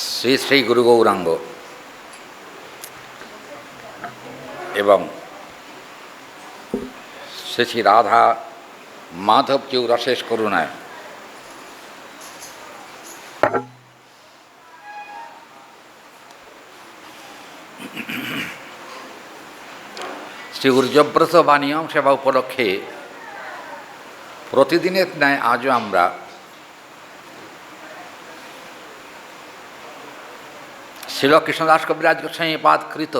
শ্রী শ্রী গুরু গৌরাঙ্গ এবং শ্রী শ্রী রাধা মাধবজিউ রশেষ করুণায় শ্রী ঊর্জব্রত বা নিয়ম সেবা উপলক্ষে প্রতিদিনের ন্যায় আজও আমরা শ্রীল কৃষ্ণদাস কবিরাজ গোস্বামী পাদকৃত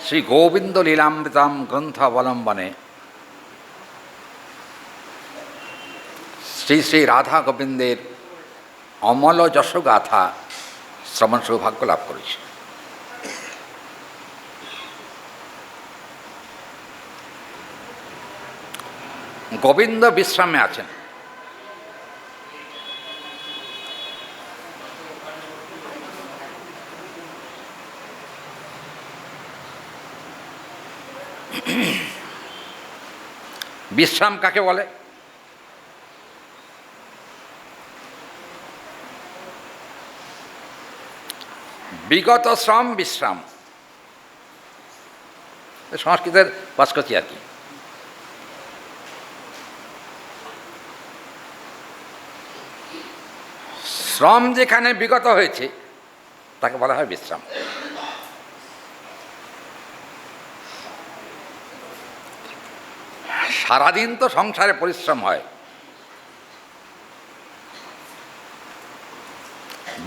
শ্রী গোবিন্দ লীলামৃতম গ্রন্থ অবলম্বনে শ্রী শ্রী রাধা গোবিন্দের অমল যশগাথা শ্রবণ সৌভাগ্য লাভ করেছি। গোবিন্দ বিশ্রামে আছেন। বিশ্রাম কাকে বলে? বিগত শ্রম বিশ্রাম, সংস্কৃতের বাসকচি আর কি। শ্রম যেখানে বিগত হয়েছে তাকে বলা হয় বিশ্রাম। সারাদিন তো সংসারে পরিশ্রম হয়,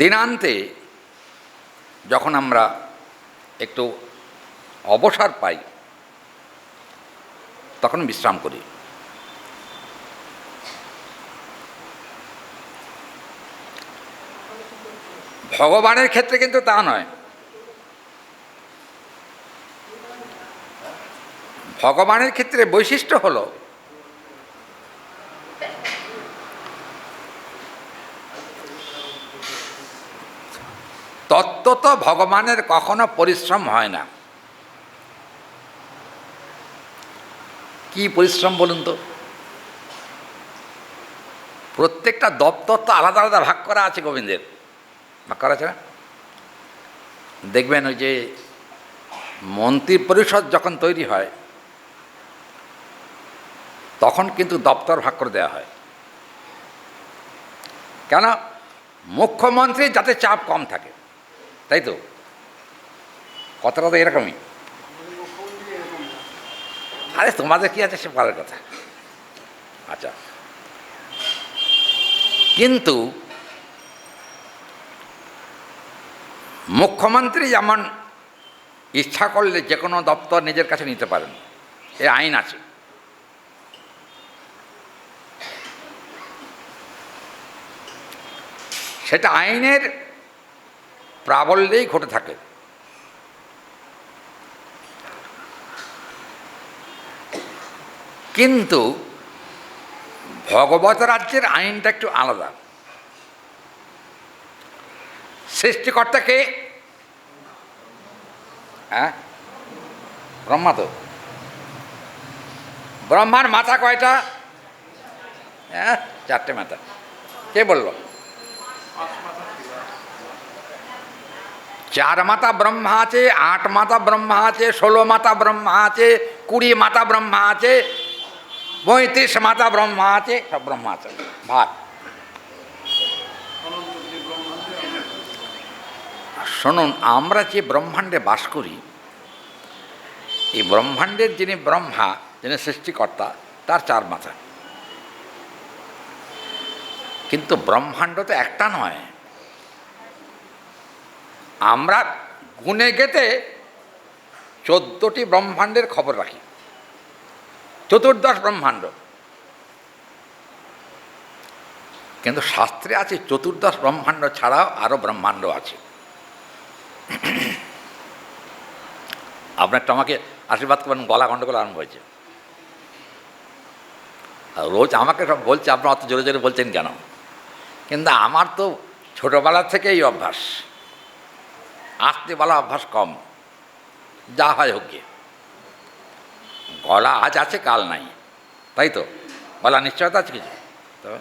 দিনান্তে যখন আমরা একটু অবসর পাই তখন বিশ্রাম করি। ভগবানের ক্ষেত্রে কিন্তু তা নয়। ভগবানের ক্ষেত্রে বৈশিষ্ট্য হল তত্ত্বত ভগবানের কখনো পরিশ্রম হয় না। কি পরিশ্রম বলুন তো? প্রত্যেকটা দপ্তর তো আলাদা আলাদা ভাগ করা আছে, গোবিন্দের ভাগ করা আছে না? দেখবেন ওই যে মন্ত্রী পরিষদ যখন তৈরি হয় তখন কিন্তু দপ্তর ভাগ করে দেওয়া হয়। কেন? মুখ্যমন্ত্রী যাতে চাপ কম থাকে, তাই তো? কথাটা তো এরকমই। আরে তোমাদের কি আছে সে পরের কথা। আচ্ছা, কিন্তু মুখ্যমন্ত্রী যেমন ইচ্ছা করলে যে কোনো দপ্তর নিজের কাছে নিতে পারেন, এ আইন আছে। সেটা আইনের প্রাবল্যেই ঘটে থাকে। কিন্তু ভগবত রাজ্যের আইনটা একটু আলাদা। সৃষ্টিকর্তাকে ব্রহ্মা তো। ব্রহ্মার মাথা কয়টা? চারটে মাথা। কে বলল? 4 মাথা ব্রহ্মা আছে, 8 মাথা ব্রহ্মা আছে, 16 মাথা ব্রহ্মা আছে, 20 মাথা ব্রহ্মা আছে, 35 মাথা ব্রহ্মা আছে, সব ব্রহ্মা আছে। ভাগ। শুনুন, আমরা যে ব্রহ্মাণ্ডে বাস করি, এই ব্রহ্মাণ্ডের যিনি ব্রহ্মা, যিনি সৃষ্টিকর্তা, তার 4 মাথা। কিন্তু ব্রহ্মাণ্ড তো একটা নয়। আমরা গুণে গেতে 14টি ব্রহ্মাণ্ডের খবর রাখি, 14 ব্রহ্মাণ্ড। কিন্তু শাস্ত্রে আছে 14 ব্রহ্মাণ্ড ছাড়াও আরও ব্রহ্মাণ্ড আছে। আপনার তো আমাকে আশীর্বাদ করবেন, গলা গণ্ডগোল আরম্ভ হয়েছে। রোজ আমাকে সব বলছে, আপনার অত জোরে জোরে বলছেন কেন? কিন্তু আমার তো ছোটোবেলার থেকে এই অভ্যাস, আসতে বলা অভ্যাস কম, যা হয় হোক গিয়ে। গলা আজ আছে কাল নাই, তাই তো? গলা নিশ্চয়তা আছে কিছু, তবে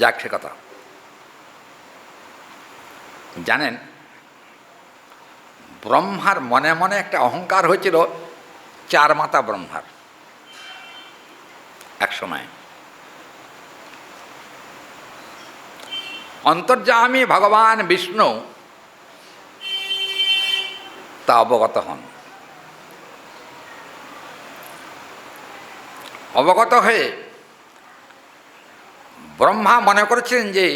যাক সে কথা। জানেন, ব্রহ্মার মনে মনে একটা অহংকার হয়েছিল, চার মাথা ব্রহ্মার এক সময়। অন্তর্যামী ভগবান বিষ্ণু তা অবগত হন। অবগত হয়ে ব্রহ্মা মনে করেছিলেন যে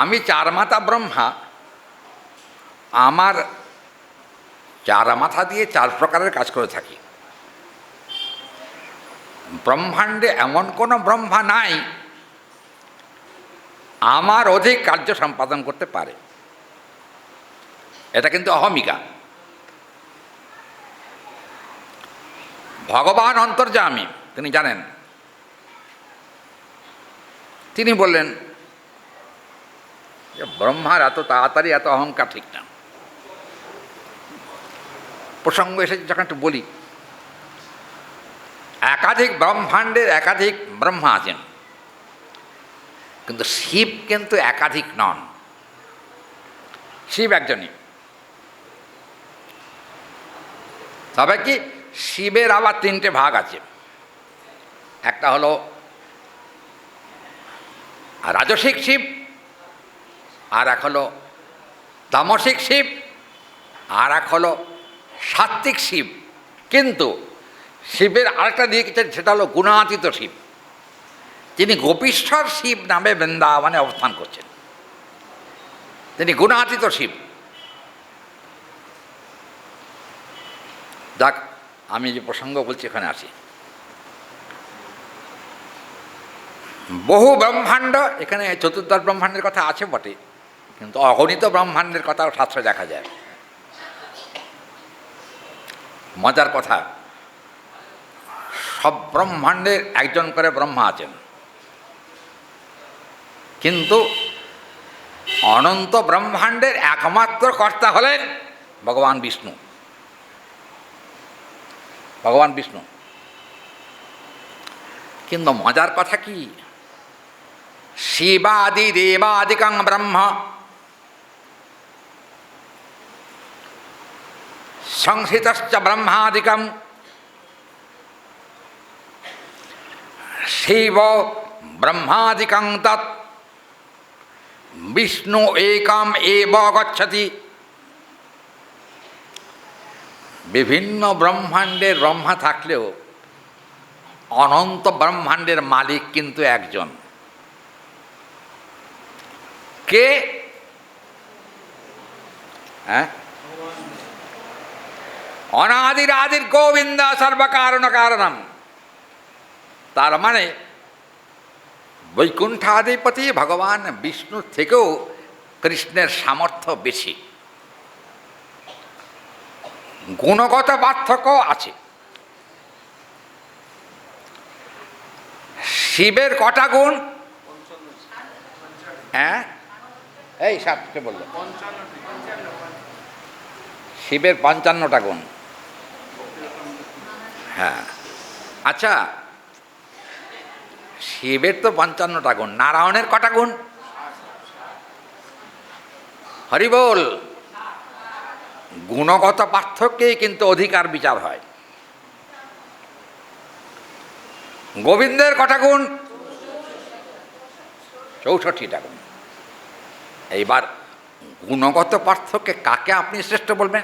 আমি চার মাথা ব্রহ্মা, আমার চার মাথা দিয়ে চার প্রকারের কাজ করে থাকি। ব্রহ্মাণ্ডে এমন কোনো ব্রহ্মা নাই আমার অধিক কার্য সম্পাদন করতে পারে। এটা কিন্তু অহমিকা। ভগবান অন্তর্যামী, তিনি জানেন। তিনি বললেন যে ব্রহ্মার এত তাড়াতাড়ি এত অহংকার ঠিক না। প্রসঙ্গ এসেছে যখন একটু বলি, একাধিক ব্রহ্মাণ্ডের একাধিক ব্রহ্মা আছেন, কিন্তু শিব কিন্তু একাধিক নন। শিব একজনই। তবে কি শিবের আবার তিনটে ভাগ আছে। একটা হলো রাজসিক শিব, আর এক হলো তামসিক শিব, আর এক হলো সাত্ত্বিক শিব। কিন্তু শিবের আরেকটা দিক, সেটা হলো গুণাতীত শিব। তিনি গোপীশ্বর শিব নামে বৃন্দাবনে অবস্থান করছেন। তিনি গুণাতীত শিব। যাক, আমি যে প্রসঙ্গ বলছি এখানে আসি। বহু ব্রহ্মাণ্ড, এখানে চতুর্দশ ব্রহ্মাণ্ডের কথা আছে বটে, কিন্তু অগণিত ব্রহ্মাণ্ডের কথাও শাস্ত্রে দেখা যায়। মজার কথা, সব ব্রহ্মাণ্ডের একজন করে ব্রহ্মা আছেন, কিন্তু অনন্ত ব্রহ্মাণ্ডের একমাত্র কর্তা হলেন ভগবান বিষ্ণু। ভগবান বিষ্ণু। কিন্তু মজার কথা কি, শিবাদি দেবাদিকং ব্রহ্ম সংহৃতশ্চ ব্রহ্মাদিকং শিব ব্রহ্মাদিকং তৎ বিষ্ণু একম এব গচ্ছতি। বিভিন্ন ব্রহ্মাণ্ডের ব্রহ্মা থাকলেও অনন্ত ব্রহ্মাণ্ডের মালিক কিন্তু একজন। কে? হ্যাঁ, অনাদির আদির গোবিন্দ সর্বকারণ কারণম। তার মানে বৈকুণ্ঠাধিপতি ভগবান বিষ্ণুর থেকেও কৃষ্ণের সামর্থ্য বেশি। গুণগত পার্থক্য আছে। শিবের কটা গুণ? হ্যাঁ, এই সাতকে বললো, শিবের 55টা গুণ। হ্যাঁ, আচ্ছা, শিবের তো 55টা গুণ, নারায়ণের কটা গুণ? হরি বল। গুণগত পার্থক্যেই কিন্তু অধিকার বিচার হয়। গোবিন্দের কটা গুণ? 64টা গুণ। এইবার গুণগত পার্থক্যে কাকে আপনি শ্রেষ্ঠ বলবেন?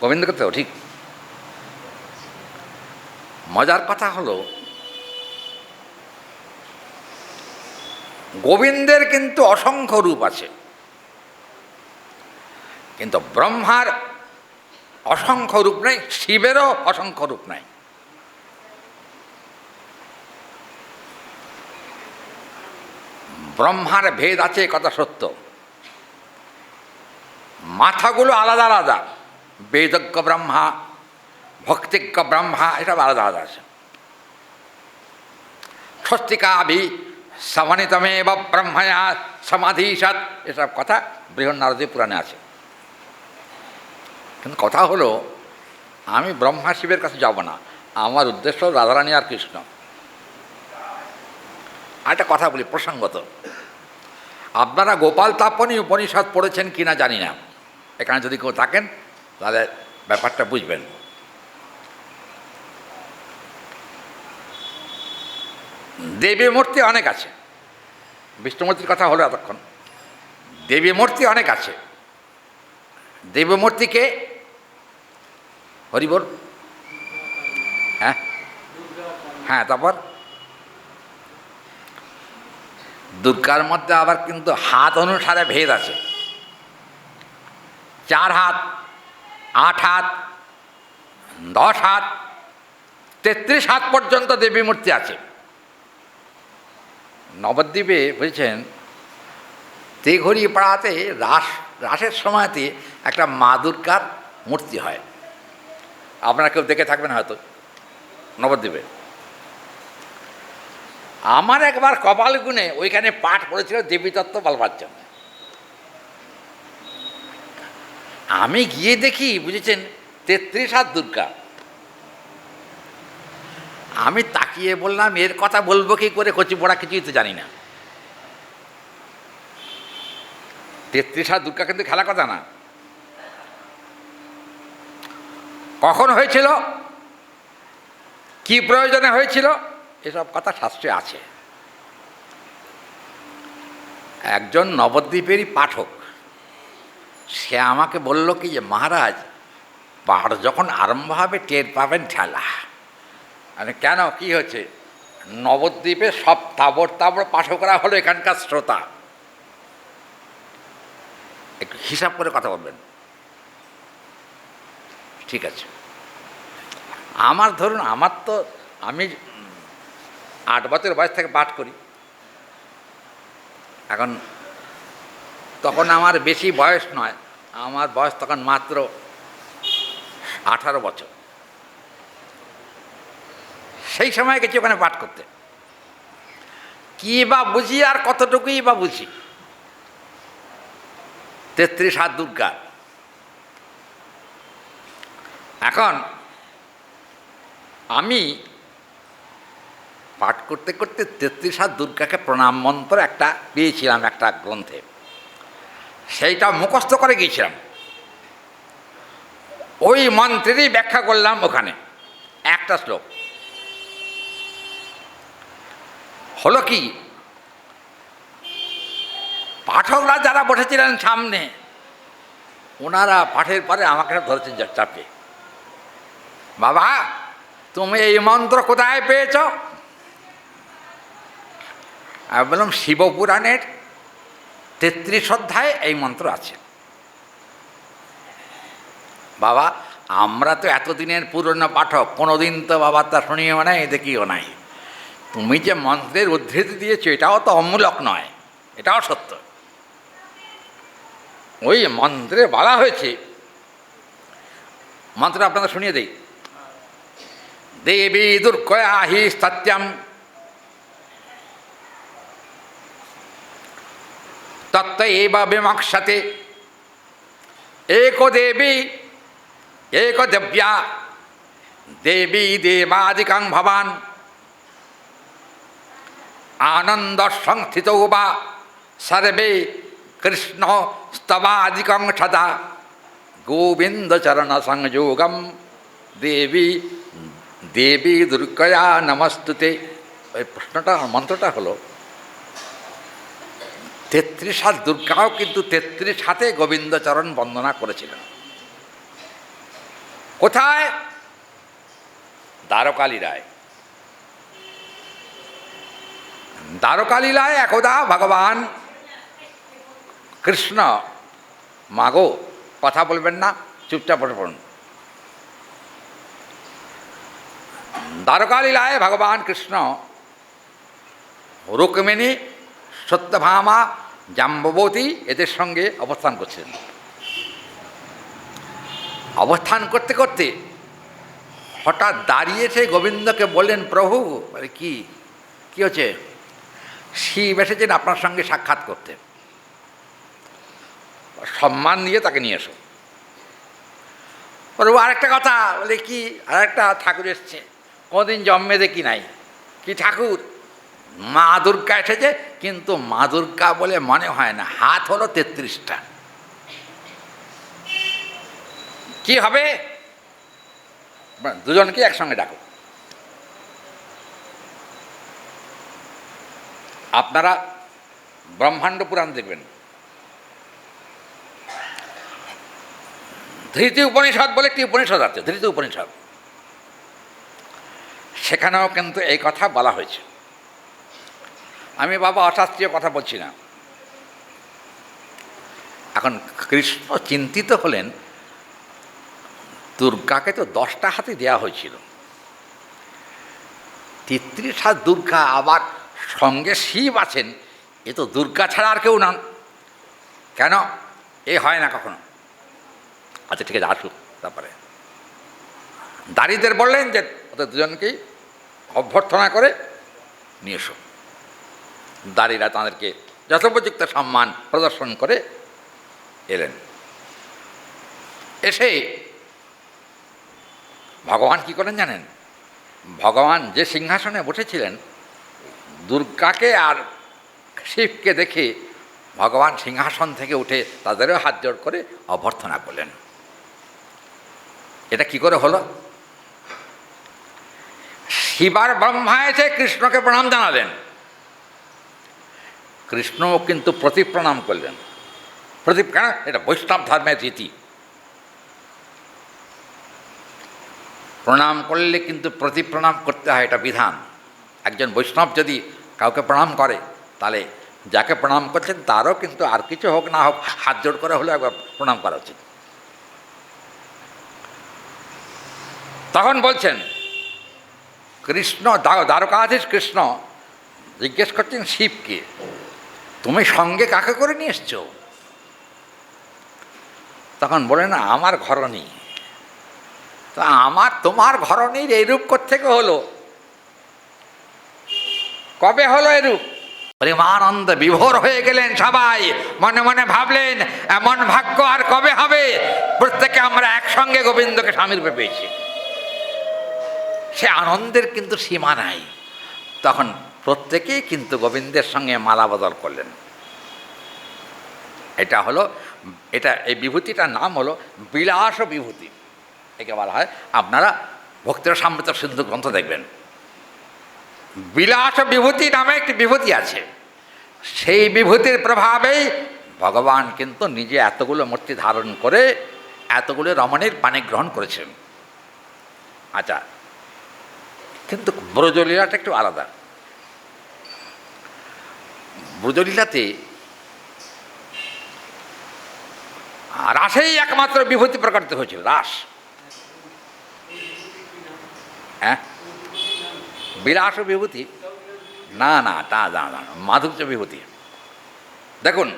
গোবিন্দকে তো, ঠিক। মজার কথা হলো, গোবিন্দের কিন্তু অসংখ্য রূপ আছে, কিন্তু ব্রহ্মার অসংখ্য রূপ নেই, শিবেরও অসংখ্য রূপ নাই। ব্রহ্মার ভেদ আছে, কথা সত্য। মাথাগুলো আলাদা আলাদা, বেদজ্ঞ ব্রহ্মা, ভক্তিজ্ঞ ব্রহ্মা, এসব আলাদা আলাদা আছে। স্বস্তিকাভি সমন্বিতমেব ব্রহ্ময়া সমাধিসৎ, এসব কথা বৃহন্নারদী পুরাণে আছে। কিন্তু কথা হলো, আমি ব্রহ্মা শিবের কাছে যাব না, আমার উদ্দেশ্য রাধারানী আর কৃষ্ণ। একটা কথা বলি প্রসঙ্গত, আপনারা গোপাল তাপনী উপনিষদ পড়েছেন কি না জানি না, এখানে যদি কেউ থাকেন তাহলে ব্যাপারটা বুঝবেন। দেবী মূর্তি অনেক আছে, বিষ্ণুমূর্তির কথা হলো এতক্ষণ। দেবী মূর্তি অনেক আছে। দেবী মূর্তিকে হরি বল, হ্যাঁ হ্যাঁ, তারপর দুর্গার মধ্যে আবার কিন্তু হাত অনুসারে ভেদ আছে। 4 হাত, 8 হাত, 10 হাত, 33 হাত পর্যন্ত দেবী মূর্তি আছে নবদ্বীপে। বুঝেছেন, তেঘড়ি পাড়াতে রাসের সময়তে একটা মা দুর্গার মূর্তি হয়, আপনারা কেউ দেখে থাকবেন হয়তো নবদ্বীপে। আমার একবার কপাল গুনে ওইখানে পাঠ পড়েছিল দেবীতত্ত্ব বলবার জন্য। আমি গিয়ে দেখি, বুঝেছেন, 33 হাত দুর্গা। আমি তাকিয়ে বললাম, এর কথা বলবো কি করে, কচি পড়া কিছুই তো জানি না। 33 হাত দুর্গা কিন্তু খেলা কথা না। কখন হয়েছিল, কি প্রয়োজনে হয়েছিল, এসব কথা শাস্ত্রে আছে। একজন নবদ্বীপেরই পাঠক, সে আমাকে বলল কি যে মহারাজ, পাঠ যখন আরম্ভ হবে টের পাবেন ঠেলা। মানে কেন, কি হচ্ছে, নবদ্বীপে সব তাবড় তাবড় পাঠকরা হলো এখানকার শ্রোতা। একটু হিসাব করে কথা বলবেন, ঠিক আছে? আমার ধরুন, আমার তো, আমি 8 বছর বয়স থেকে পাঠ করি। এখন তখন আমার বেশি বয়স নয়, আমার বয়স তখন মাত্র 18 বছর। সেই সময় গেছি ওখানে পাঠ করতে, কী বা বুঝি আর কতটুকুই বা বুঝি 33 হাত দুর্গা। এখন আমি পাঠ করতে করতে 33 হাত দুর্গাকে প্রণাম মন্ত্র একটা পেয়েছিলাম একটা গ্রন্থে, সেইটা মুখস্থ করে গিয়েছিলাম। ওই মন্ত্রেরই ব্যাখ্যা করলাম ওখানে একটা শ্লোক। হলো কি, পাঠকরা যারা বসেছিলেন সামনে, ওনারা পাঠের পরে আমাকে ধরেছেন চাপে, বাবা তুমি এই মন্ত্র কোথায় পেয়েছ? আমি বললাম শিবপুরাণের 33 অধ্যায়ে এই মন্ত্র আছে। বাবা আমরা তো এতদিনের পুরনো পাঠক, কোনোদিন তো বাবা তা শুনিও নাই দেখিও নাই, তুমি যে মন্ত্রের উদ্ধৃতি দিয়েছো এটাও তো অমূলক নয়, এটাও সত্য। ওই মন্ত্রে বলা হয়েছে, মন্ত্র আপনাদের শুনিয়ে দেই, দেবী দুর্গয়া হি সত্যম তত্ত্ব এব বিমক্ষতে একো দেবী এক দেব্যা দেবী দেবাদিকং ভবান আনন্দ সংস্থিত বা সর্বে কৃষ্ণ স্তবাদিকং সদা গোবিন্দ চরণ সংযোগম দেবী দেবী দুর্গয়া নমস্তুতে। ওই প্রশ্নটা, মন্ত্রটা হলো 33 হাত দুর্গাও কিন্তু 33 হাতে গোবিন্দচরণ বন্দনা করেছিলেন। কোথায়? দ্বারকালীলায়। দ্বারকালীলায় একদা ভগবান কৃষ্ণ, মাগো কথা বলবেন না, চুপচাপ বসে পড়ুন। দ্বারকালীলায় ভগবান কৃষ্ণ রুক্মিণী, সত্যভামা, জাম্ববতী এদের সঙ্গে অবস্থান করছিলেন। অবস্থান করতে করতে হঠাৎ দাঁড়িয়ে সে গোবিন্দকে বললেন, প্রভু কি কি হচ্ছে? শিব এসেছেন আপনার সঙ্গে সাক্ষাৎ করতে, সম্মান দিয়ে তাকে নিয়ে এসো। প্রভু আরেকটা কথা বলে, কি? আরেকটা ঠাকুর এসছে, কোনোদিন জন্মে দেখি নাই। কি ঠাকুর? মা দুর্গা এসেছে, কিন্তু মা দুর্গা বলে মনে হয় না, হাত হলো 33টা। কি হবে? দুজনকে একসঙ্গে ডাকো। আপনারা ব্রহ্মাণ্ড পুরাণ দেখবেন, ধৃতি উপনিষদ বলে একটি উপনিষদ আছে, ধৃতি উপনিষদ, সেখানেও কিন্তু এই কথা বলা হয়েছে। আমি বাবা অশাস্ত্রীয় কথা বলছি না। এখন কৃষ্ণ চিন্তিত হলেন, দুর্গাকে তো 10টা হাতে দেওয়া হয়েছিল, 33 হাত দুর্গা, আবার সঙ্গে শিব আছেন, এ তো দুর্গা ছাড়া আর কেউ নন, কেন এ হয় না কখনো? আচ্ছা ঠিক আছে, আসুক। তারপরে দাঁড়িদের বললেন যে ওদের দুজনকেই অভ্যর্থনা করে নিয়ে এসো। দাঁড়িরা তাঁদেরকে যথোপযুক্ত সম্মান প্রদর্শন করে এলেন। এসে ভগবান কি করেন জানেন? ভগবান যে সিংহাসনে বসেছিলেন, দুর্গাকে আর শিবকে দেখে ভগবান সিংহাসন থেকে উঠে তাদেরও হাত জোড় করে অভ্যর্থনা করলেন। এটা কি করে হলো? শিবার ব্রহ্মা এসে কৃষ্ণকে প্রণাম জানালেন, কৃষ্ণও কিন্তু প্রতি প্রণাম করলেন। কেন? এটা বৈষ্ণব ধর্মের রীতি। প্রণাম করলে কিন্তু প্রতি প্রণাম করতে হয়, এটা বিধান। একজন বৈষ্ণব যদি কাউকে প্রণাম করে, তাহলে যাকে প্রণাম করছেন তারও কিন্তু আর কিছু হোক না হোক হাত জোড় করে হলে একবার প্রণাম করা উচিত। তখন বলছেন কৃষ্ণ, দ্বারকাধীশ কৃষ্ণ জিজ্ঞেস করছেন শিবকে, তুমি সঙ্গে কাকে করে নিয়ে এসছো? তখন বলে না, আমার ঘরণী। তো তোমার ঘরণীর এইরূপ কোত্থেকে হলো? কবে হলো এরূপ? প্রেমানন্দ বিভোর হয়ে গেলেন সবাই, মনে মনে ভাবলেন এমন ভাগ্য আর কবে হবে, প্রত্যেকে আমরা একসঙ্গে গোবিন্দকে স্বামী রূপে পেয়েছি। সে আনন্দের কিন্তু সীমা নাই। তখন প্রত্যেকেই কিন্তু গোবিন্দের সঙ্গে মালা বদল করলেন। এই বিভূতিটার নাম হলো বিলাস বিভূতি। একে বলা হয়, আপনারা ভক্তির সমৃত সিন্ধু গ্রন্থ দেখবেন, বিলাস বিভূতি নামে একটি বিভূতি আছে। সেই বিভূতির প্রভাবেই ভগবান কিন্তু নিজে এতগুলো মূর্তি ধারণ করে এতগুলো রমণীর পানি গ্রহণ করেছেন। আচ্ছা, কিন্তু ব্রজলীলাটা একটু আলাদা। ব্রজলীলাতে রাসেই একমাত্র বিভূতি প্রকাশিত হয়েছিল, রাস। হ্যাঁ, বিলাস বিভূতি না, তা না, মাধুর্য বিভূতি। দেখুন,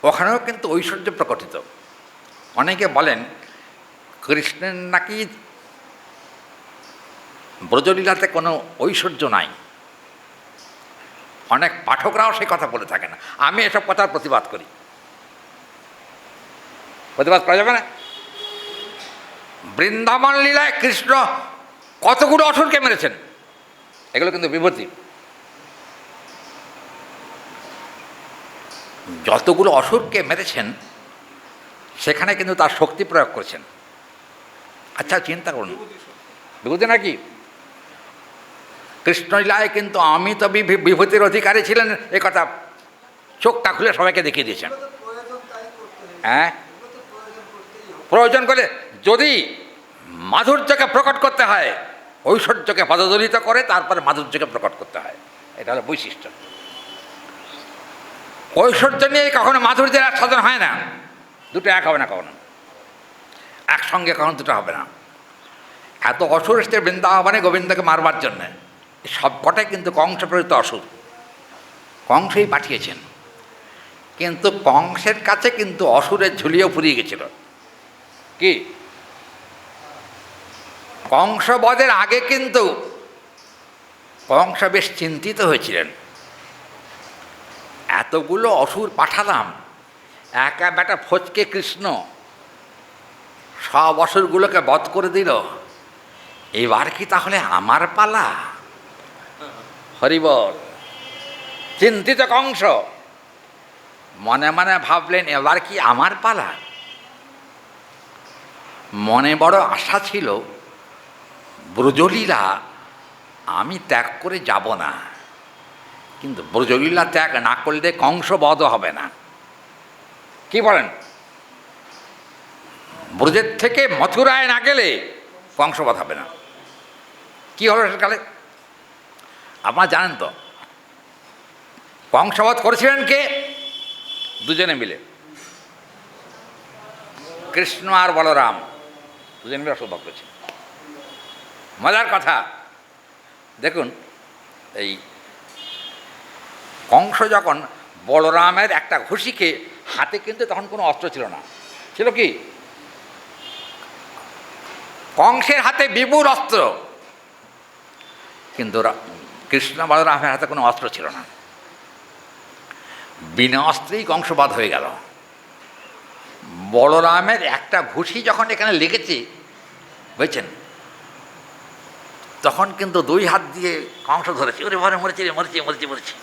ওখানেও কিন্তু ঐশ্বর্য প্রকটিত। অনেকে বলেন কৃষ্ণের নাকি ব্রজলীলাতে কোনো ঐশ্বর্য নাই। অনেক পাঠকরাও সেই কথা বলে থাকেন। আমি এসব কথার প্রতিবাদ করি। প্রতিবাদ করা যাবে না? বৃন্দাবন লীলায় কৃষ্ণ কতগুলো অসুরকে মেরেছেন, এগুলো কিন্তু বিভূতি। যতগুলো অসুরকে মেরেছেন সেখানে কিন্তু তার শক্তি প্রয়োগ করেছেন। আচ্ছা চিন্তা করুন, বিভূতি নাকি? কৃষ্ণলীলায় কিন্তু অমিত বিভূতির অধিকারী ছিলেন, এ কথা চোখটা খুলে সবাইকে দেখিয়ে দিয়েছেন। হ্যাঁ, প্রয়োজন করে যদি মাধুর্যকে প্রকট করতে হয়, ঐশ্বর্যকে পদদলিত করে তারপরে মাধুর্যকে প্রকট করতে হয়। এটা হলো বৈশিষ্ট্য। ঐশ্বর্য নিয়ে কখনো মাধুর্যের আস্বাদন হয় না। দুটো এক হবে না, কখনো একসঙ্গে কখনো দুটো হবে না। এত অসুর এসছে বৃন্দাবনে গোবিন্দকে মারবার জন্যে, সবকটাই কিন্তু কংস প্রেরিত অসুর। কংসই পাঠিয়েছেন, কিন্তু কংসের কাছে কিন্তু অসুরের ঝুলিও ফুরিয়ে গেছিল। কি, কংসবধের আগে কিন্তু কংস বেশ চিন্তিত হয়েছিলেন, এতগুলো অসুর পাঠালাম, একা বেটা ফচকে কৃষ্ণ সব অসুরগুলোকে বধ করে দিল, এবার কি তাহলে আমার পালা? হরিবল। চিন্তিত কংস মনে মনে ভাবলেন, এবার কি আমার পালা? মনে বড় আশা ছিল, ব্রজলীলা আমি ত্যাগ করে যাব না, কিন্তু ব্রজলীলা ত্যাগ না করলে কংস বধ হবে না। কি বলেন? ব্রজের থেকে মথুরায় না গেলে কংসবধ হবে না। কি হলো সেকালে আপনারা জানেন তো? কংসবধ করেছিলেন কে? দুজনে মিলে, কৃষ্ণ আর বলরাম দুজনে মিলে অসম্ভব করেছে। মজার কথা দেখুন, এই কংস যখন বলরামের একটা ঘুষিকে, হাতে কিন্তু তখন কোনো অস্ত্র ছিল না, ছিল কি? কংসের হাতে বিপুল অস্ত্র, কিন্তু কৃষ্ণ বলরামের হাতে কোনো অস্ত্র ছিল না। বিনা অস্ত্রেই কংসবধ হয়ে গেল। বলরামের একটা ঘুষি যখন এখানে লেগেছে, বুঝছেন, তখন কিন্তু দুই হাত দিয়ে কংস ধরেছে, ওরে ভরে মরেছে রে, মরেছে মরেছে মরেছে।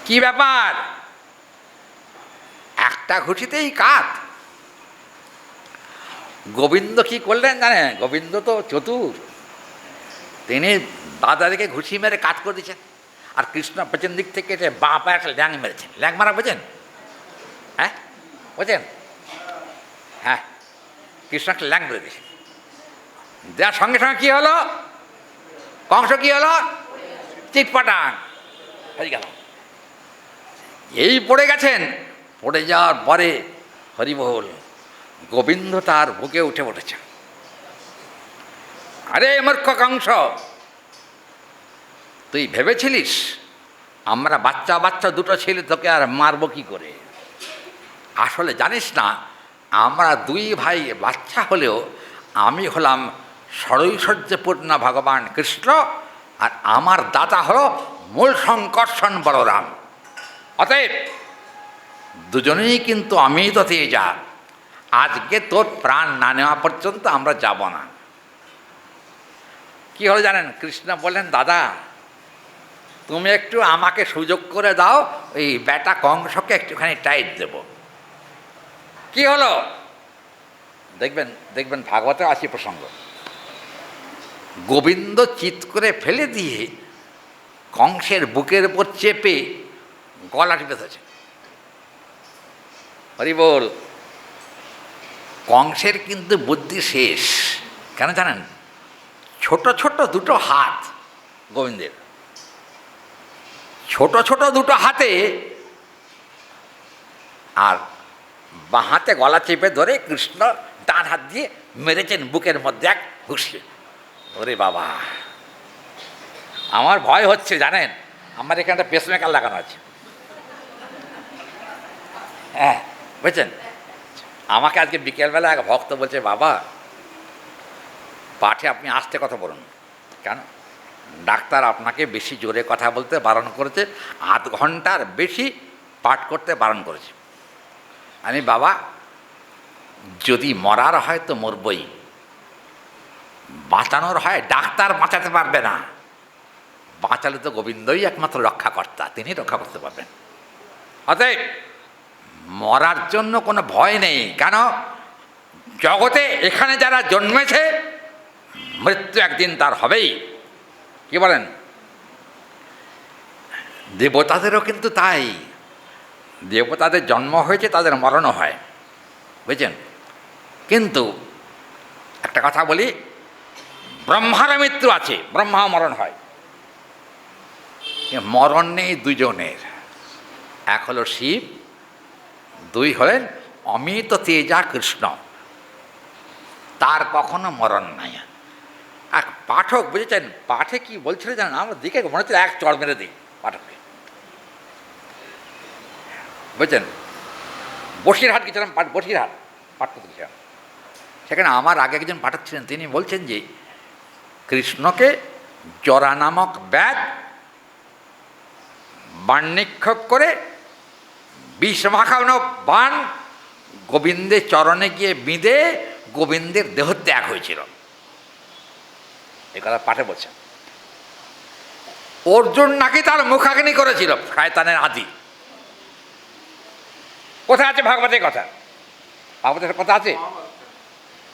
কি ব্যাপার? একটা ঘুষিতেই কাত। গোবিন্দ কি করলেন জানেন? গোবিন্দ তো চতুর, তিনি দাদাদিকে ঘুষি মেরে কাট করে দিয়েছেন, আর কৃষ্ণ পেছন দিক থেকে বাঁ পায়ে একটা ল্যাং মেরেছেন। ল্যাং মারা বোঝেন? হ্যাঁ বোঝেন? হ্যাঁ, কৃষ্ণ একটা ল্যাং মেরে দিয়েছেন। দেওয়ার সঙ্গে সঙ্গে কী হলো? কংস কী হলো? চিটপাটাং হয়ে গেল। এই পড়ে গেছেন। পড়ে যাওয়ার পরে হরিবল, গোবিন্দ তার বুকে উঠে পড়েছে। আরে মূর্খ কংস, তুই ভেবেছিলিস আমরা বাচ্চা বাচ্চা দুটো ছেলে, তোকে আর মারব কি করে? আসলে জানিস না, আমরা দুই ভাই বাচ্চা হলেও আমি হলাম ষড়ৈশ্বর্যপূর্ণ ভগবান কৃষ্ণ, আর আমার দাদা হলো মূল সংকর্ষণ বলরাম। অতএব দুজনেই কিন্তু আমি তো তেজা, আজকে তোর প্রাণ না নেওয়া পর্যন্ত আমরা যাব না। কি হলো জানেন? কৃষ্ণ বললেন, দাদা তুমি একটু আমাকে সুযোগ করে দাও, ওই বেটা কংসকে একটুখানি টাইট দেব। কি হলো দেখবেন, দেখবেন ভাগবতে আছে প্রসঙ্গ। গোবিন্দ চিৎ করে ফেলে দিয়ে কংসের বুকের উপর চেপে গলা টিপে ধরেছে। হরিবল। কংসের কিন্তু বুদ্ধি শেষ। কেন জানেন? ছোট ছোট দুটো হাত গোবিন্দের, ছোট ছোট দুটো হাতে, আর বাঁ হাতে গলা চেপে ধরে কৃষ্ণ ডান হাত দিয়ে মেরেছেন বুকের মধ্যে এক ঘুষি। ওরে বাবা, আমার ভয় হচ্ছে জানেন, আমার এখানে একটা পেসমেকার লাগানো আছে। হ্যাঁ বুঝছেন, আমাকে আজকে বিকেলবেলা এক ভক্ত বলছে, বাবা পাঠে আপনি আস্তে কথা বলুন। কেন? ডাক্তার আপনাকে বেশি জোরে কথা বলতে বারণ করেছে, আধ ঘন্টার বেশি পাঠ করতে বারণ করেছে। আমি, বাবা যদি মরার হয় তো মরবই, বাঁচানোর হয় ডাক্তার বাঁচাতে পারবে না, বাঁচালে তো গোবিন্দই একমাত্র রক্ষাকর্তা, তিনি রক্ষা করতে পারবেন। অতএব মরার জন্য কোনো ভয় নেই। কেন? জগতে এখানে যারা জন্মেছে মৃত্যু একদিন তার হবেই। কি বলেন? দেবতাদেরও কিন্তু তাই, দেবতাদের জন্ম হয়েছে, তাদের মরণও হয়, বুঝছেন? কিন্তু একটা কথা বলি, ব্রহ্মার মৃত্যু আছে, ব্রহ্মা মরণ হয়, মরণ নেই দুজনের। এক হলো শিব, দুই হলেন অমিত তেজা কৃষ্ণ, তার কখনো মরণ নাই। এক পাঠক, বুঝেছেন, পাঠে কি বলছিল জানেন? আমরা দিকে মনে হচ্ছে এক চড় মেরে দিই পাঠককে, বুঝছেন? বসিরহাট গেছিলাম, বসিরহাট পাঠ করতে গেছিলাম। সেখানে আমার আগে একজন পাঠক ছিলেন, তিনি বলছেন যে কৃষ্ণকে জরা নামক ব্যাগ বাণ নিক্ষেপ করে বিষ মাখানো বাণ গোবিন্দের চরণে গিয়ে বিঁধে গোবিন্দের দেহত্যাগ হয়েছিল। এ কথা পাঠে বলছেন। অর্জুন নাকি তার মুখাগ্নি করেছিল, শয়তানের আদি। কোথায় আছে ভাগবতের কথা? ভাগবতের কথা আছে,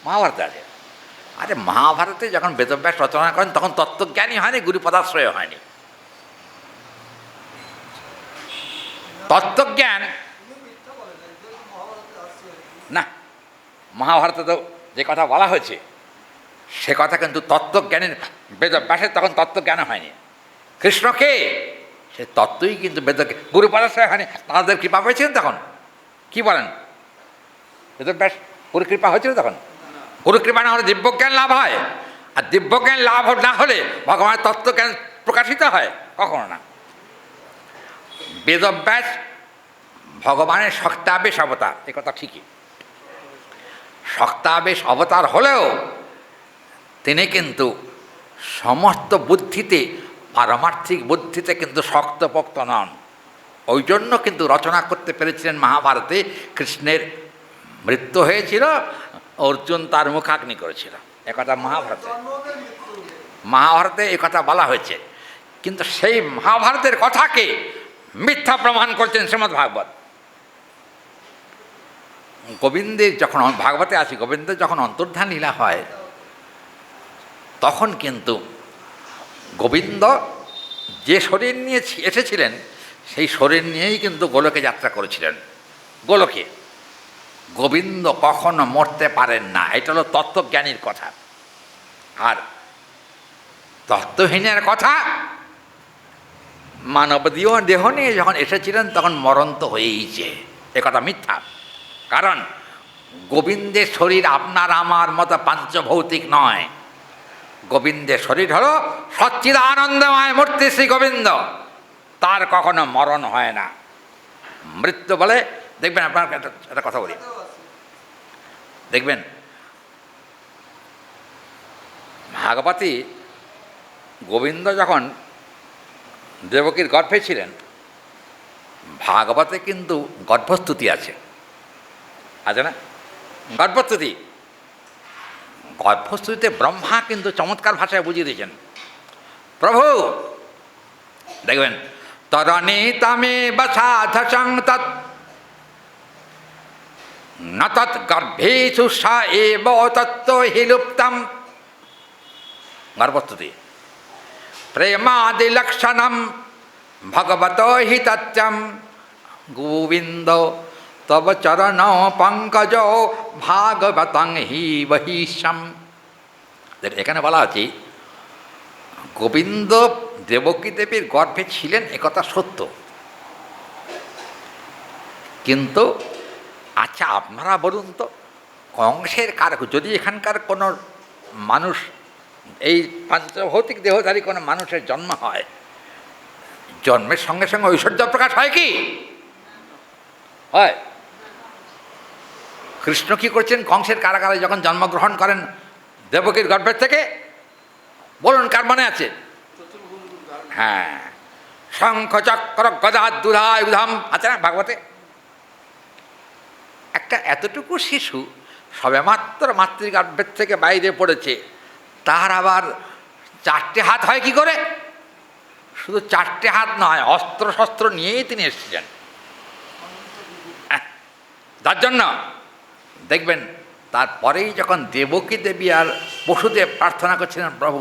মহাভারতে আছে। আরে মহাভারতে যখন বেদব্যাস রচনা করেন তখন তত্ত্বজ্ঞানী হয়নি, গুরুপদাশ্রয় হয়নি। তত্ত্বজ্ঞান না, মহাভারতে তো যে কথা বলা হয়েছে সে কথা কিন্তু তত্ত্বজ্ঞানের, বেদব্যাসের তখন তত্ত্বজ্ঞান হয়নি। কৃষ্ণকে সে তত্ত্বই কিন্তু বেদ, গুরুপদাশ্রয় হয়নি, তাদের কৃপা হয়েছিলেন তখন। কি বলেন? বেদব্যাস গুরু কৃপা হয়েছিল তখন? গুরু কৃপা না হলে দিব্যজ্ঞান লাভ হয়, আর দিব্যজ্ঞান লাভ না হলে ভগবানের তত্ত্বজ্ঞান প্রকাশিত হয় কখনো না। বেদব্যাস ভগবানের শক্তাবেশ অবতার, এ কথা ঠিকই। শক্তাবেশ অবতার হলেও তিনি কিন্তু সমস্ত বুদ্ধিতে, পারমার্থিক বুদ্ধিতে কিন্তু শক্তপোক্ত নন। ওই জন্য কিন্তু রচনা করতে পেরেছিলেন মহাভারতে। কৃষ্ণের মৃত্যু হয়েছিল, অর্জুন তার মুখাগ্নি করেছিল, একথা মহাভারতে একথা বলা হয়েছে। কিন্তু সেই মহাভারতের কথাকে মিথ্যা প্রমাণ করছেন শ্রীমদ্ ভাগবত। গোবিন্দের যখন, ভাগবতে আছে, গোবিন্দের যখন অন্তর্ধান লীলা হয় তখন কিন্তু গোবিন্দ যে শরীর নিয়ে এসেছিলেন সেই শরীর নিয়েই কিন্তু গোলকে যাত্রা করেছিলেন। গোলকে গোবিন্দ কখনো মরতে পারেন না, এটা হলো তত্ত্বজ্ঞানীর কথা। আর তত্ত্বহীনের কথা, মানবদীয় দেহ নিয়ে যখন এসেছিলেন তখন মরণ তো হয়েইছে, এ কথা মিথ্যা। কারণ গোবিন্দের শরীর আপনার আমার মতো পাঞ্চভৌতিক নয়। গোবিন্দের শরীর হলো সচ্চিদানন্দময় মূর্তি শ্রী গোবিন্দ, তার কখনো মরণ হয় না। মৃত্যু বলে, দেখবেন আপনার একটা কথা বলি, দেখবেন ভাগবতী গোবিন্দ যখন দেবকীর গর্ভে ছিলেন, ভাগবতে কিন্তু গর্ভস্তুতি আছে না? গর্ভস্তুতি, গর্ভস্তুতিতে ব্রহ্মা কিন্তু চমৎকার ভাষায় বুঝিয়ে দিয়েছেন। প্রভু দেখবেন, তরণীতমে বসাধসং তৎ ন তৎ গর্ভেষু সা এব তত্ত্ব হি লুপ্তম। গর্ভস্তুতি। প্রেমাদিলক্ষণম ভগবত হি তথ্যম গোবিন্দ তব চরণ পঙ্কজ ভাগবতং হি বহিষ্যম। এখানে বলা আছে গোবিন্দ দেবকী দেবীর গর্ভে ছিলেন, একথা সত্য। কিন্তু আচ্ছা আপনারা বলুন তো, কংসের কারক যদি এখানকার কোনো মানুষ, এই পাঞ্চভৌতিক দেহধারী কোনো মানুষের জন্ম হয়, জন্মের সঙ্গে সঙ্গে ঐশ্বর্য প্রকাশ হয় কি? হয়। কৃষ্ণ কী করছেন? কংসের কারাগারে যখন জন্মগ্রহণ করেন দেবকীর গর্ভের থেকে, বলুন কার মনে আছে? হ্যাঁ, শঙ্খ চক্র গদা দুধায়ুধম আছে না ভাগবতে? একটা এতটুকু শিশু সবেমাত্র মাতৃগর্ভের থেকে বাইরে পড়েছে, তার আবার 4টে হাত হয় কি করে? শুধু 4টে হাত নয়, অস্ত্র শস্ত্র নিয়েই তিনি এসেছিলেন। তার জন্য দেখবেন তারপরেই যখন দেবকী দেবী আর বসুদেব প্রার্থনা করছিলেন, প্রভু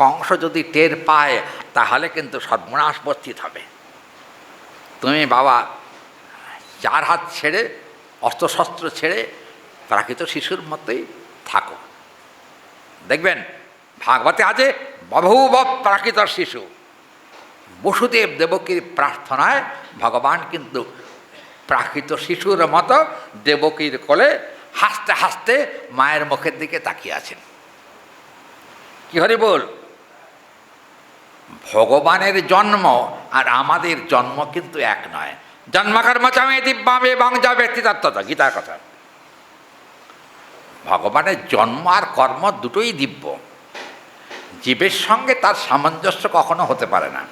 কংস যদি টের পায় তাহলে কিন্তু সর্বনাশ উপস্থিত হবে, তুমি বাবা 4 হাত ছেড়ে, অস্ত্রশস্ত্র ছেড়ে প্রাকৃত শিশুর মতোই থাকো। দেখবেন ভাগবতে আছে বভূব প্রাকৃত শিশু। বসুদেব দেবকীর প্রার্থনায় ভগবান কিন্তু প্রাকৃত শিশুর মতো দেবকীর কোলে হাসতে হাসতে মায়ের মুখের দিকে তাকিয়ে আছেন। কি হরি বল! ভগবানের জন্ম আর আমাদের জন্ম কিন্তু এক নয়। জন্মকর্ম চামে দিব্যামে বাংজা ব্যক্তি তত্ত্বতা, গীতার কথা। ভগবানের জন্ম আর কর্ম দুটোই দিব্য, জীবের সঙ্গে তার সামঞ্জস্য কখনো হতে পারে না।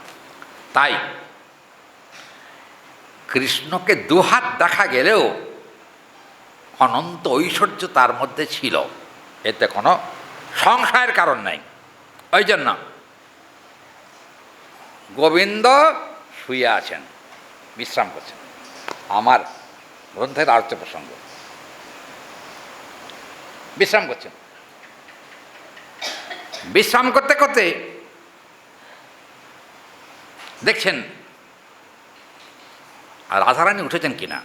তাই কৃষ্ণকে 2 হাত দেখা গেলেও অনন্ত ঐশ্বর্য তার মধ্যে ছিল, এতে কোনো সংশয়ের কারণ নাই। ওই জন্য গোবিন্দ শুয়ে আছেন, বিশ্রাম করছেন। আমার গ্রন্থের আলোচ্য প্রসঙ্গ, বিশ্রাম করছেন। বিশ্রাম করতে করতে দেখছেন রাধারানী উঠেছেন কিনা।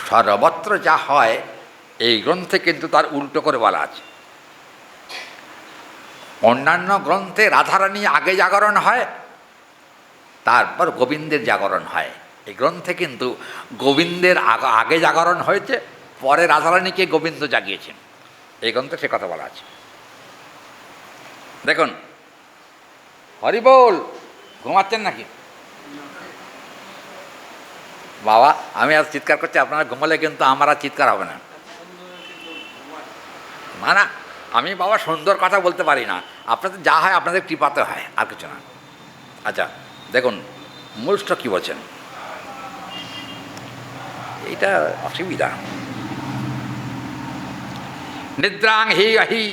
সর্বত্র যা হয় এই গ্রন্থে কিন্তু তার উল্টো করে বলা আছে। অন্যান্য গ্রন্থে রাধারানী আগে জাগরণ হয়, তারপর গোবিন্দের জাগরণ হয়। এই গ্রন্থে কিন্তু গোবিন্দের আগে জাগরণ হয়েছে, পরে রাধারানীকে গোবিন্দ জাগিয়েছেন। এই গ্রন্থে সে কথা বলা আছে। দেখুন, হরি বল, ঘুমাচ্ছেন নাকি? বাবা, আমি আজ চিৎকার করছি, আপনারা ঘুমালে কিন্তু আমার আর চিৎকার হবে না। না না, আমি বাবা সুন্দর কথা বলতে পারি না, আপনাদের যা হয় আপনাদের কৃপাতে হয়, আর কিছু না। আচ্ছা দেখুন, মূলষ্ঠ কী বলছেন, এইটা অসুবিধা। নিদ্রাং হি অহি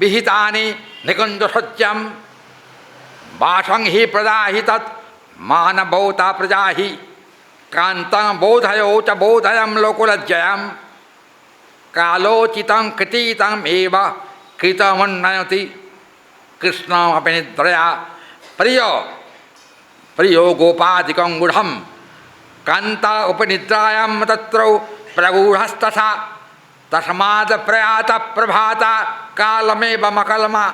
বিহিতানি নিকুঞ্জ সজ্জম বাসং হি প্রদাহি তৎ মানবৌতা প্রজাহি কান্তং বোধয়ো চ বোধয়ম লোকুলজ্জয়ম কালোচিতং কৃতীতং এব কৃতমন্নয়তি কৃষ্ণমপি নিদ্রয়া প্রিয় প্রিয় গোপাদিকং গূঢ়ম কান্তা উপনিদ্রায়াম তত্র প্রগূঢ়স্তথা তস্মাদ প্রয়াত প্রভাত কালমেব মকলমা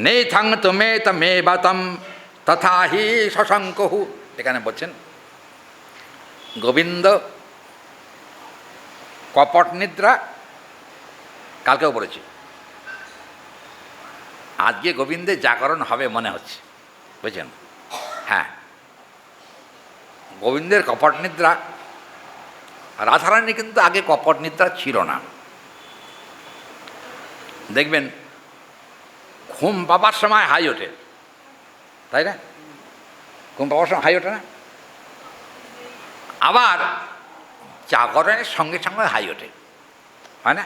নেথং তুমেতমেব তম তথা হি শশঙ্কুঃ। এখানে বলছেন গোবিন্দ কপট নিদ্রা, কালকেও বলেছি, আজকে গোবিন্দের জাগরণ হবে মনে হচ্ছে, বুঝছেন? হ্যাঁ, গোবিন্দের কপট নিদ্রা। রাধারানী কিন্তু আগে কপট নিদ্রা ছিল না। দেখবেন ঘুম পাবার সময় হাই ওঠে, তাই না? ঘুম পাবার সময় হাই ওঠে না? আবার জাগরণের সঙ্গে সঙ্গে হাই ওঠে, হয় না?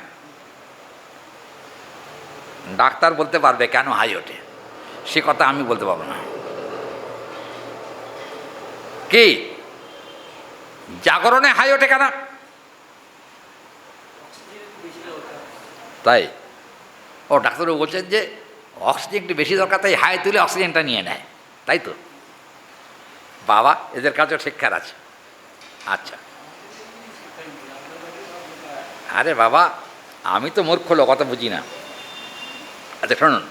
ডাক্তার বলতে পারবে কেন হাই ওঠে, সে কথা আমি বলতে পারবো না। কি জাগরণে হাই ওঠে কেন? তাই ও ডাক্তারবাবু বলছেন যে অক্সিজেন একটু বেশি দরকার, তাই হাই তুলে অক্সিজেনটা নিয়ে নেয়, তাই তো? বাবা, এদের কাছেও শিক্ষার আছে। আচ্ছা, আরে বাবা, আমি তো মূর্খ লোক, কথা বুঝি না। আচ্ছা শুনুন,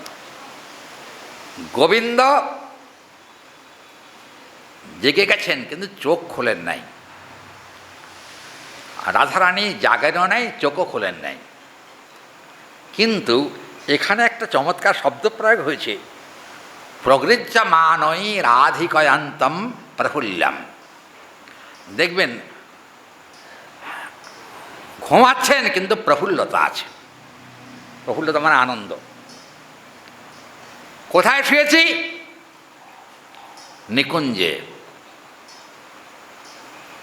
গোবিন্দ জেগে গেছেন কিন্তু চোখ খোলেন নাই, রাধারানী জাগেনও নাই, চোখও খোলেন নাই। কিন্তু এখানে একটা চমৎকার শব্দ প্রয়োগ হয়েছে, প্রগৃহ্যমানৈ রাধিকয়ান্তম প্রফুল্লম। দেখবেন ঘুমাচ্ছেন কিন্তু প্রফুল্লতা আছে। প্রফুল্লতা মানে আনন্দ। কোথায় শুয়েছি? নিকুঞ্জে।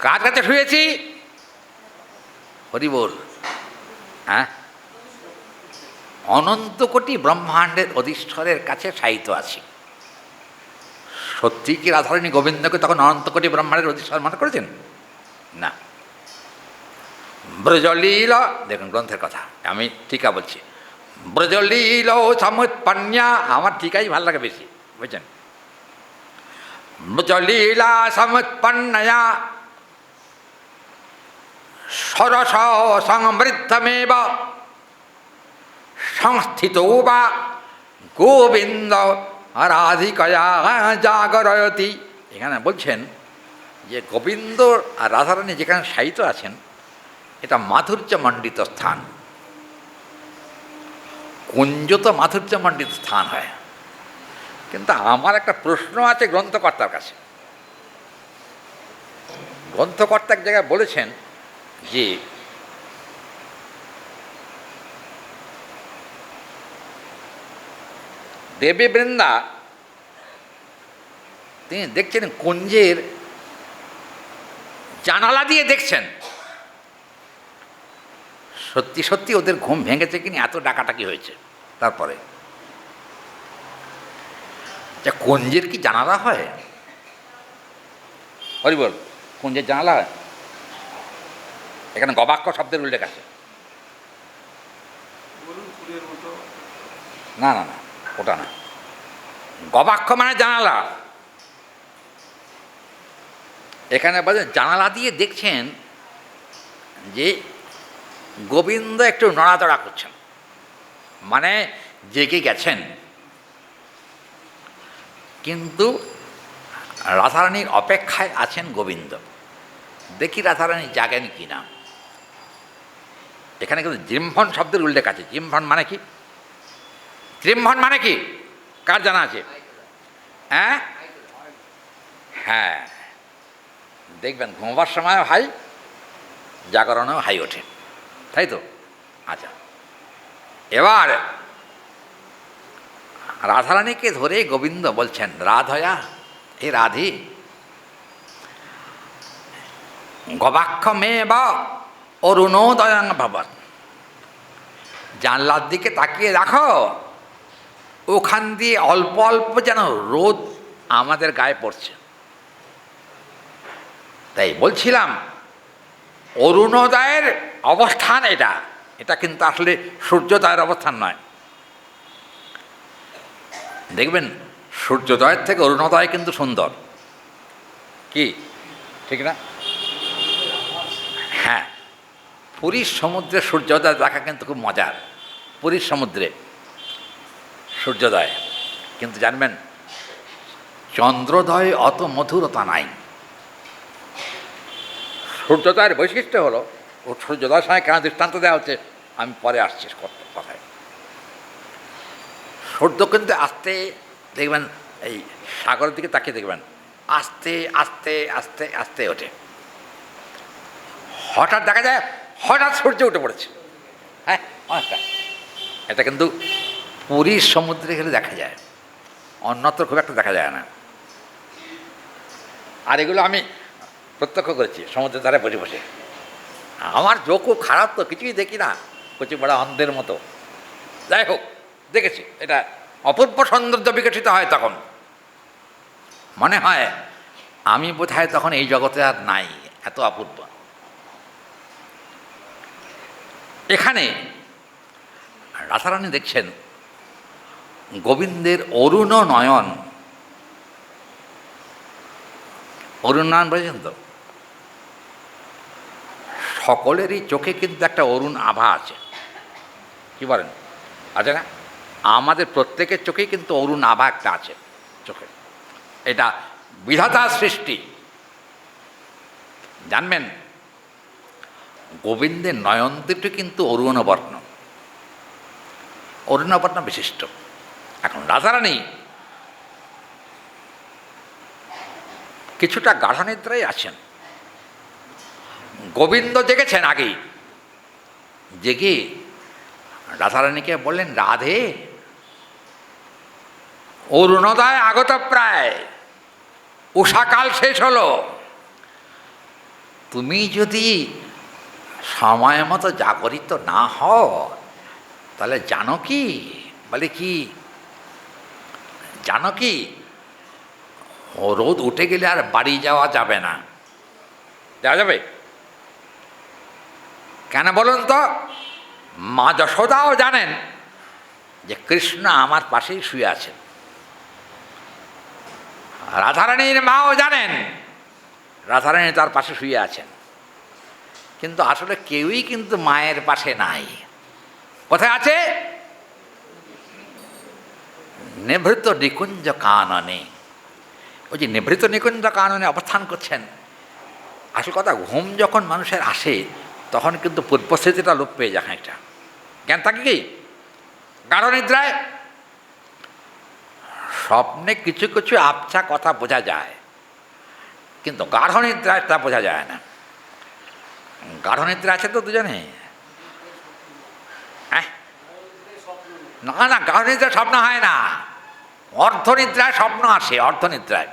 কার কাছে শুয়েছি? হরি বল। হ্যাঁ, অনন্ত কোটি ব্রহ্মাণ্ডের অধীশ্বরের কাছে শায়িত আছি। সত্যি কি রাধারানী গোবিন্দকে তখন অনন্ত কোটি ব্রহ্মাণ্ডের অধীশ্বর মনে করেছেন? না। ব্রজলীল, দেখুন গ্রন্থের কথা, আমি টিকা বলছি, ব্রজলীল সমুৎপন্না, আমার টিকাই ভালো লাগে বেশি, বুঝছেন? ব্রজলীলা সমুৎপন্নয়া সরস সমৃদ্ধমেব সংস্থিত বা গোবিন্দ রাধিকয়া জাগরয়তি। এখানে বলছেন যে গোবিন্দ আর রাধারানী যেখানে শায়িত আছেন, এটা মাধুর্যমণ্ডিত স্থান। কুঞ্জ তো মাধুর্যমণ্ডিত স্থান হয়। কিন্তু আমার একটা প্রশ্ন আছে গ্রন্থকর্তার কাছে। গ্রন্থকর্তা এক জায়গায় বলেছেন যে দেবী বৃন্দা তিনি দেখছেন কুঞ্জের জানালা দিয়ে দেখছেন। সত্যি সত্যি ওদের ঘুম ভেঙেছে কিনা, এত ডাকাটাকি হয়েছে। তারপরে যে কুঞ্জের কি জানালা হয়? হরি বল, কুঞ্জের জানালা হয়? এখানে গবাক্ষ শব্দের উল্লেখ আছে। না না না, ওটা না। গবাক্ষ মানে জানালা। এখানে বলে জানালা দিয়ে দেখছেন যে গোবিন্দ একটু নড়াচড়া করছেন, মানে জেগে গেছেন। কিন্তু রাধারানীর অপেক্ষায় আছেন গোবিন্দ। দেখি রাধারানী জাগেন কি না। এখানে কিন্তু জিম্ভন শব্দের উল্লেখ আছে। জিম্ভন মানে কি? জিম্ভন মানে কি? কার জানা আছে? হ্যাঁ হ্যাঁ, দেখবেন ঘুমবার সময় হাই, জাগরণেও হাই ওঠে, তাই তো? আচ্ছা, এবার রাধারানীকে ধরে গোবিন্দ বলছেন, রাধয়া, হে রাধি, গবাক্ষ মে বা অরুণোদয়ং ভবৎ, জানলার দিকে তাকিয়ে রাখো, ওখান দিয়ে অল্প অল্প যেন রোদ আমাদের গায়ে পড়ছে। তাই বলছিলাম অরুণোদয়ের অবস্থান এটা, এটা কিন্তু আসলে সূর্যোদয়ের অবস্থান নয়। দেখবেন সূর্যোদয়ের থেকে অরুণোদয় কিন্তু সুন্দর, কি ঠিক না? হ্যাঁ, পুরীর সমুদ্রে সূর্যোদয় দেখা কিন্তু খুব মজার। পুরীর সমুদ্রে সূর্যোদয়, কিন্তু জানবেন চন্দ্রোদয়ে অত মধুরতা নাই। সূর্যোদয়ের বৈশিষ্ট্য হলো, ও সূর্যোদয়ের সময় কেন দৃষ্টান্ত দেওয়া হচ্ছে আমি পরে আসছি কথায়। সূর্য কিন্তু আস্তে, দেখবেন এই সাগরের দিকে তাকিয়ে দেখবেন আস্তে আস্তে আস্তে আস্তে ওঠে। হঠাৎ দেখা যায় হঠাৎ সূর্য উঠে পড়েছে। হ্যাঁ, অনেকটা। এটা কিন্তু পুরীর সমুদ্রে গেলে দেখা যায়, অন্যত্র খুব একটা দেখা যায় না। আর এগুলো আমি প্রত্যক্ষ করেছি সমুদ্রের ধারে বসে বসে। আমার চোখও খারাপ তো, কিছুই দেখি না, কচি বড় অন্ধের মতো। যাই হোক, দেখেছি এটা অপূর্ব সৌন্দর্য বিকশিত হয়। তখন মনে হয় আমি বোধহয় তখন এই জগতে আর নাই, এত অপূর্ব। এখানে রাধারানী দেখছেন গোবিন্দের অরুণ নয়ন। অরুণ নয়ন বলেছেন তো, সকলেরই চোখে কিন্তু একটা অরুণ আভা আছে, কি বলেন? আছে না? আমাদের প্রত্যেকের চোখেই কিন্তু অরুণ আভা একটা আছে চোখে। এটা বিধাতার সৃষ্টি। জানবেন গোবিন্দের নয়ন দুটি কিন্তু অরুণবর্ণ, অরুণবর্ণ বিশিষ্ট। এখন রাধারানী কিছুটা গাঢ়নিদ্রায় আছেন। গোবিন্দ জেগেছেন আগেই, জেগে রাধারানীকে বললেন, রাধে, অরুণোদয় আগত প্রায়, উষাকাল শেষ হলো, তুমি যদি সময় মতো জাগরিত না হও তাহলে জানো কি? বলে কি? জানো কি, রোদ উঠে গেলে আর বাড়ি যাওয়া যাবে না। যাওয়া যাবে কেন বলুন তো? মা যশোদাও জানেন যে কৃষ্ণ আমার পাশেই শুয়ে আছেন, রাধারানীর মাও জানেন রাধারানী তার পাশে শুয়ে আছেন। কিন্তু আসলে কেউই কিন্তু মায়ের পাশে নাই। কোথায় আছে? নিভৃত নিকুঞ্জ কাননে। ওই যে নিভৃত নিকুঞ্জ কাননে অবস্থান করছেন। আসল কথা, ঘুম যখন মানুষের আসে তখন কিন্তু পূর্বস্থিতিটা লোপ পেয়ে যায়। একটা জ্ঞান থাকে কি? গাঢ় নিদ্রায় স্বপ্নে কিছু কিছু আবছা কথা বোঝা যায়, কিন্তু গাঢ় নিদ্রায় তা বোঝা যায় না। গাঢ় নিদ্রা আছে তো দুজনে? হ্যাঁ, না না, গাঢ় নিদ্রায় স্বপ্ন হয় না, অর্ধনিদ্রায় স্বপ্ন আসে। অর্ধনিদ্রায়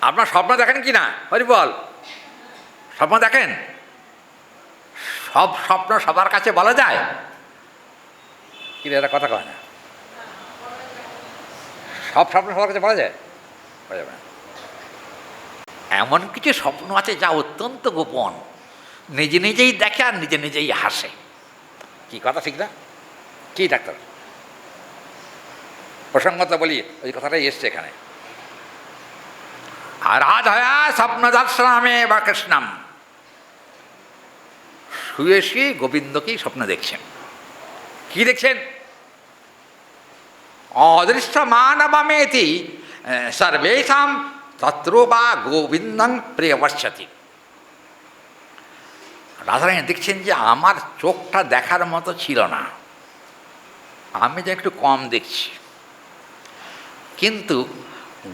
আপনার স্বপ্ন দেখেন কি না? হরি বল, স্বপ্ন দেখেন? সব স্বপ্ন সবার কাছে বলা যায় কি? এটা কথা কয় না। সব স্বপ্ন সবার কাছে বলা যায়? বলা যাবে না। এমন কিছু স্বপ্ন আছে যা অত্যন্ত গোপন, নিজে নিজেই দেখে আর নিজে নিজেই হাসে। কি কথা ঠিক না? কি ডাক্তার প্রসঙ্গত বলি, ওই কথাটাই এসছে এখানে। আর রাধয়া স্বপ্ন দর্শনামে বা কৃষ্ণম, শুয়ে শুয়ে গোবিন্দকেই স্বপ্ন দেখছেন। কি দেখছেন? অদৃশ্য মানবমেতি সর্বেষাম তত্র বা গোবিন্দং প্রিয়পশ্যতি। রাধারানী দেখছেন যে আমার চোখটা দেখার মতো ছিল না, আমি যে একটু কম দেখছি, কিন্তু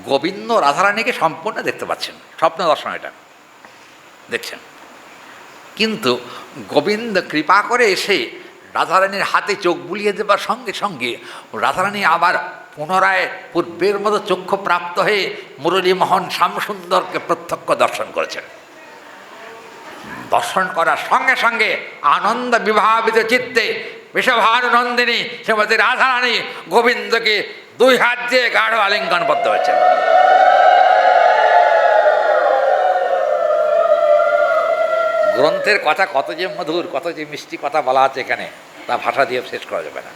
গোবিন্দ রাধারানীকে সম্পূর্ণ দেখতে পাচ্ছেন। স্বপ্ন দর্শন এটা দেখছেন। কিন্তু গোবিন্দ কৃপা করে এসে রাধারানীর হাতে চোখ বুলিয়ে দেবার সঙ্গে সঙ্গে রাধারানী আবার পুনরায় পূর্বের মতো চক্ষু প্রাপ্ত হয়ে মুরলীমোহন শ্যামসুন্দরকে প্রত্যক্ষ দর্শন করেছেন। দর্শন করার সঙ্গে সঙ্গে আনন্দ বিভাবিত চিত্তে বিষভানুনন্দিনী শ্রীমতী রাধারানী গোবিন্দকে দুই হাত দিয়ে গাঢ় আলিঙ্গনবদ্ধ হয়েছেন। গ্রন্থের কথা কত যে মধুর, কত যে মিষ্টি কথা বলা আছে এখানে, তা ভাষা দিয়ে শেষ করা যাবে না।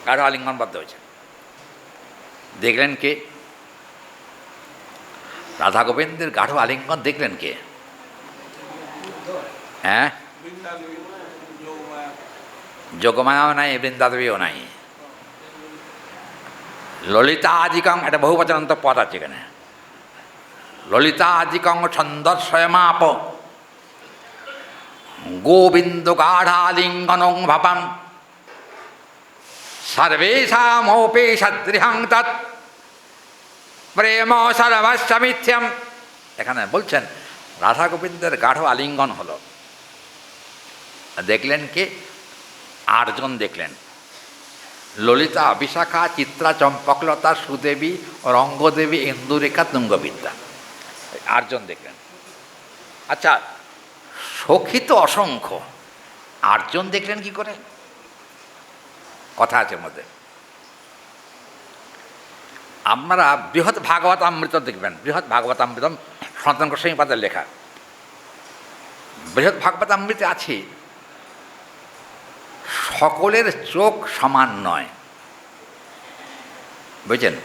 গাঢ় আলিঙ্গনবদ্ধ হয়েছে। দেখলেন কে? রাধা গোবিন্দের গাঢ় আলিঙ্গন দেখলেন কে? হ্যাঁ, যোগমায়াও নাই, বৃন্দাদেবীও নাই। ললিতা আদিকং, একটা বহুবচনান্ত পদ আছে এখানে। ললিতা আদিকং ছন্দস্বয়মাপ গোবিন্দ গাঢ়ালিঙ্গনং ভাবাং সর্বেষামোপি সদৃহং তৎ প্রেম সর্বস্য মিথ্যম। এখানে বলছেন রাধা গোবিন্দের গাঢ় আলিঙ্গন হলো। দেখলেন কে? আটজন দেখলেন। ললিতা, বিশাখা, চিত্রা, চম্পকলতা, সুদেবী, রঙ্গদেবী, ইন্দুরেখা, তুঙ্গবিদ্যা, আটজন দেখলেন। আচ্ছা, সখী তো অসংখ্য, আটজন দেখলেন কি করে? কথা আছে মধ্যে। আপনারা বৃহৎ ভাগবতামৃত দেখবেন। বৃহৎ ভাগবতামৃতম সনাতন গোস্বামী পাদের লেখা। বৃহৎ ভাগবতামৃতে আছে সকলের চোখ সমান নয়, বুঝছেন?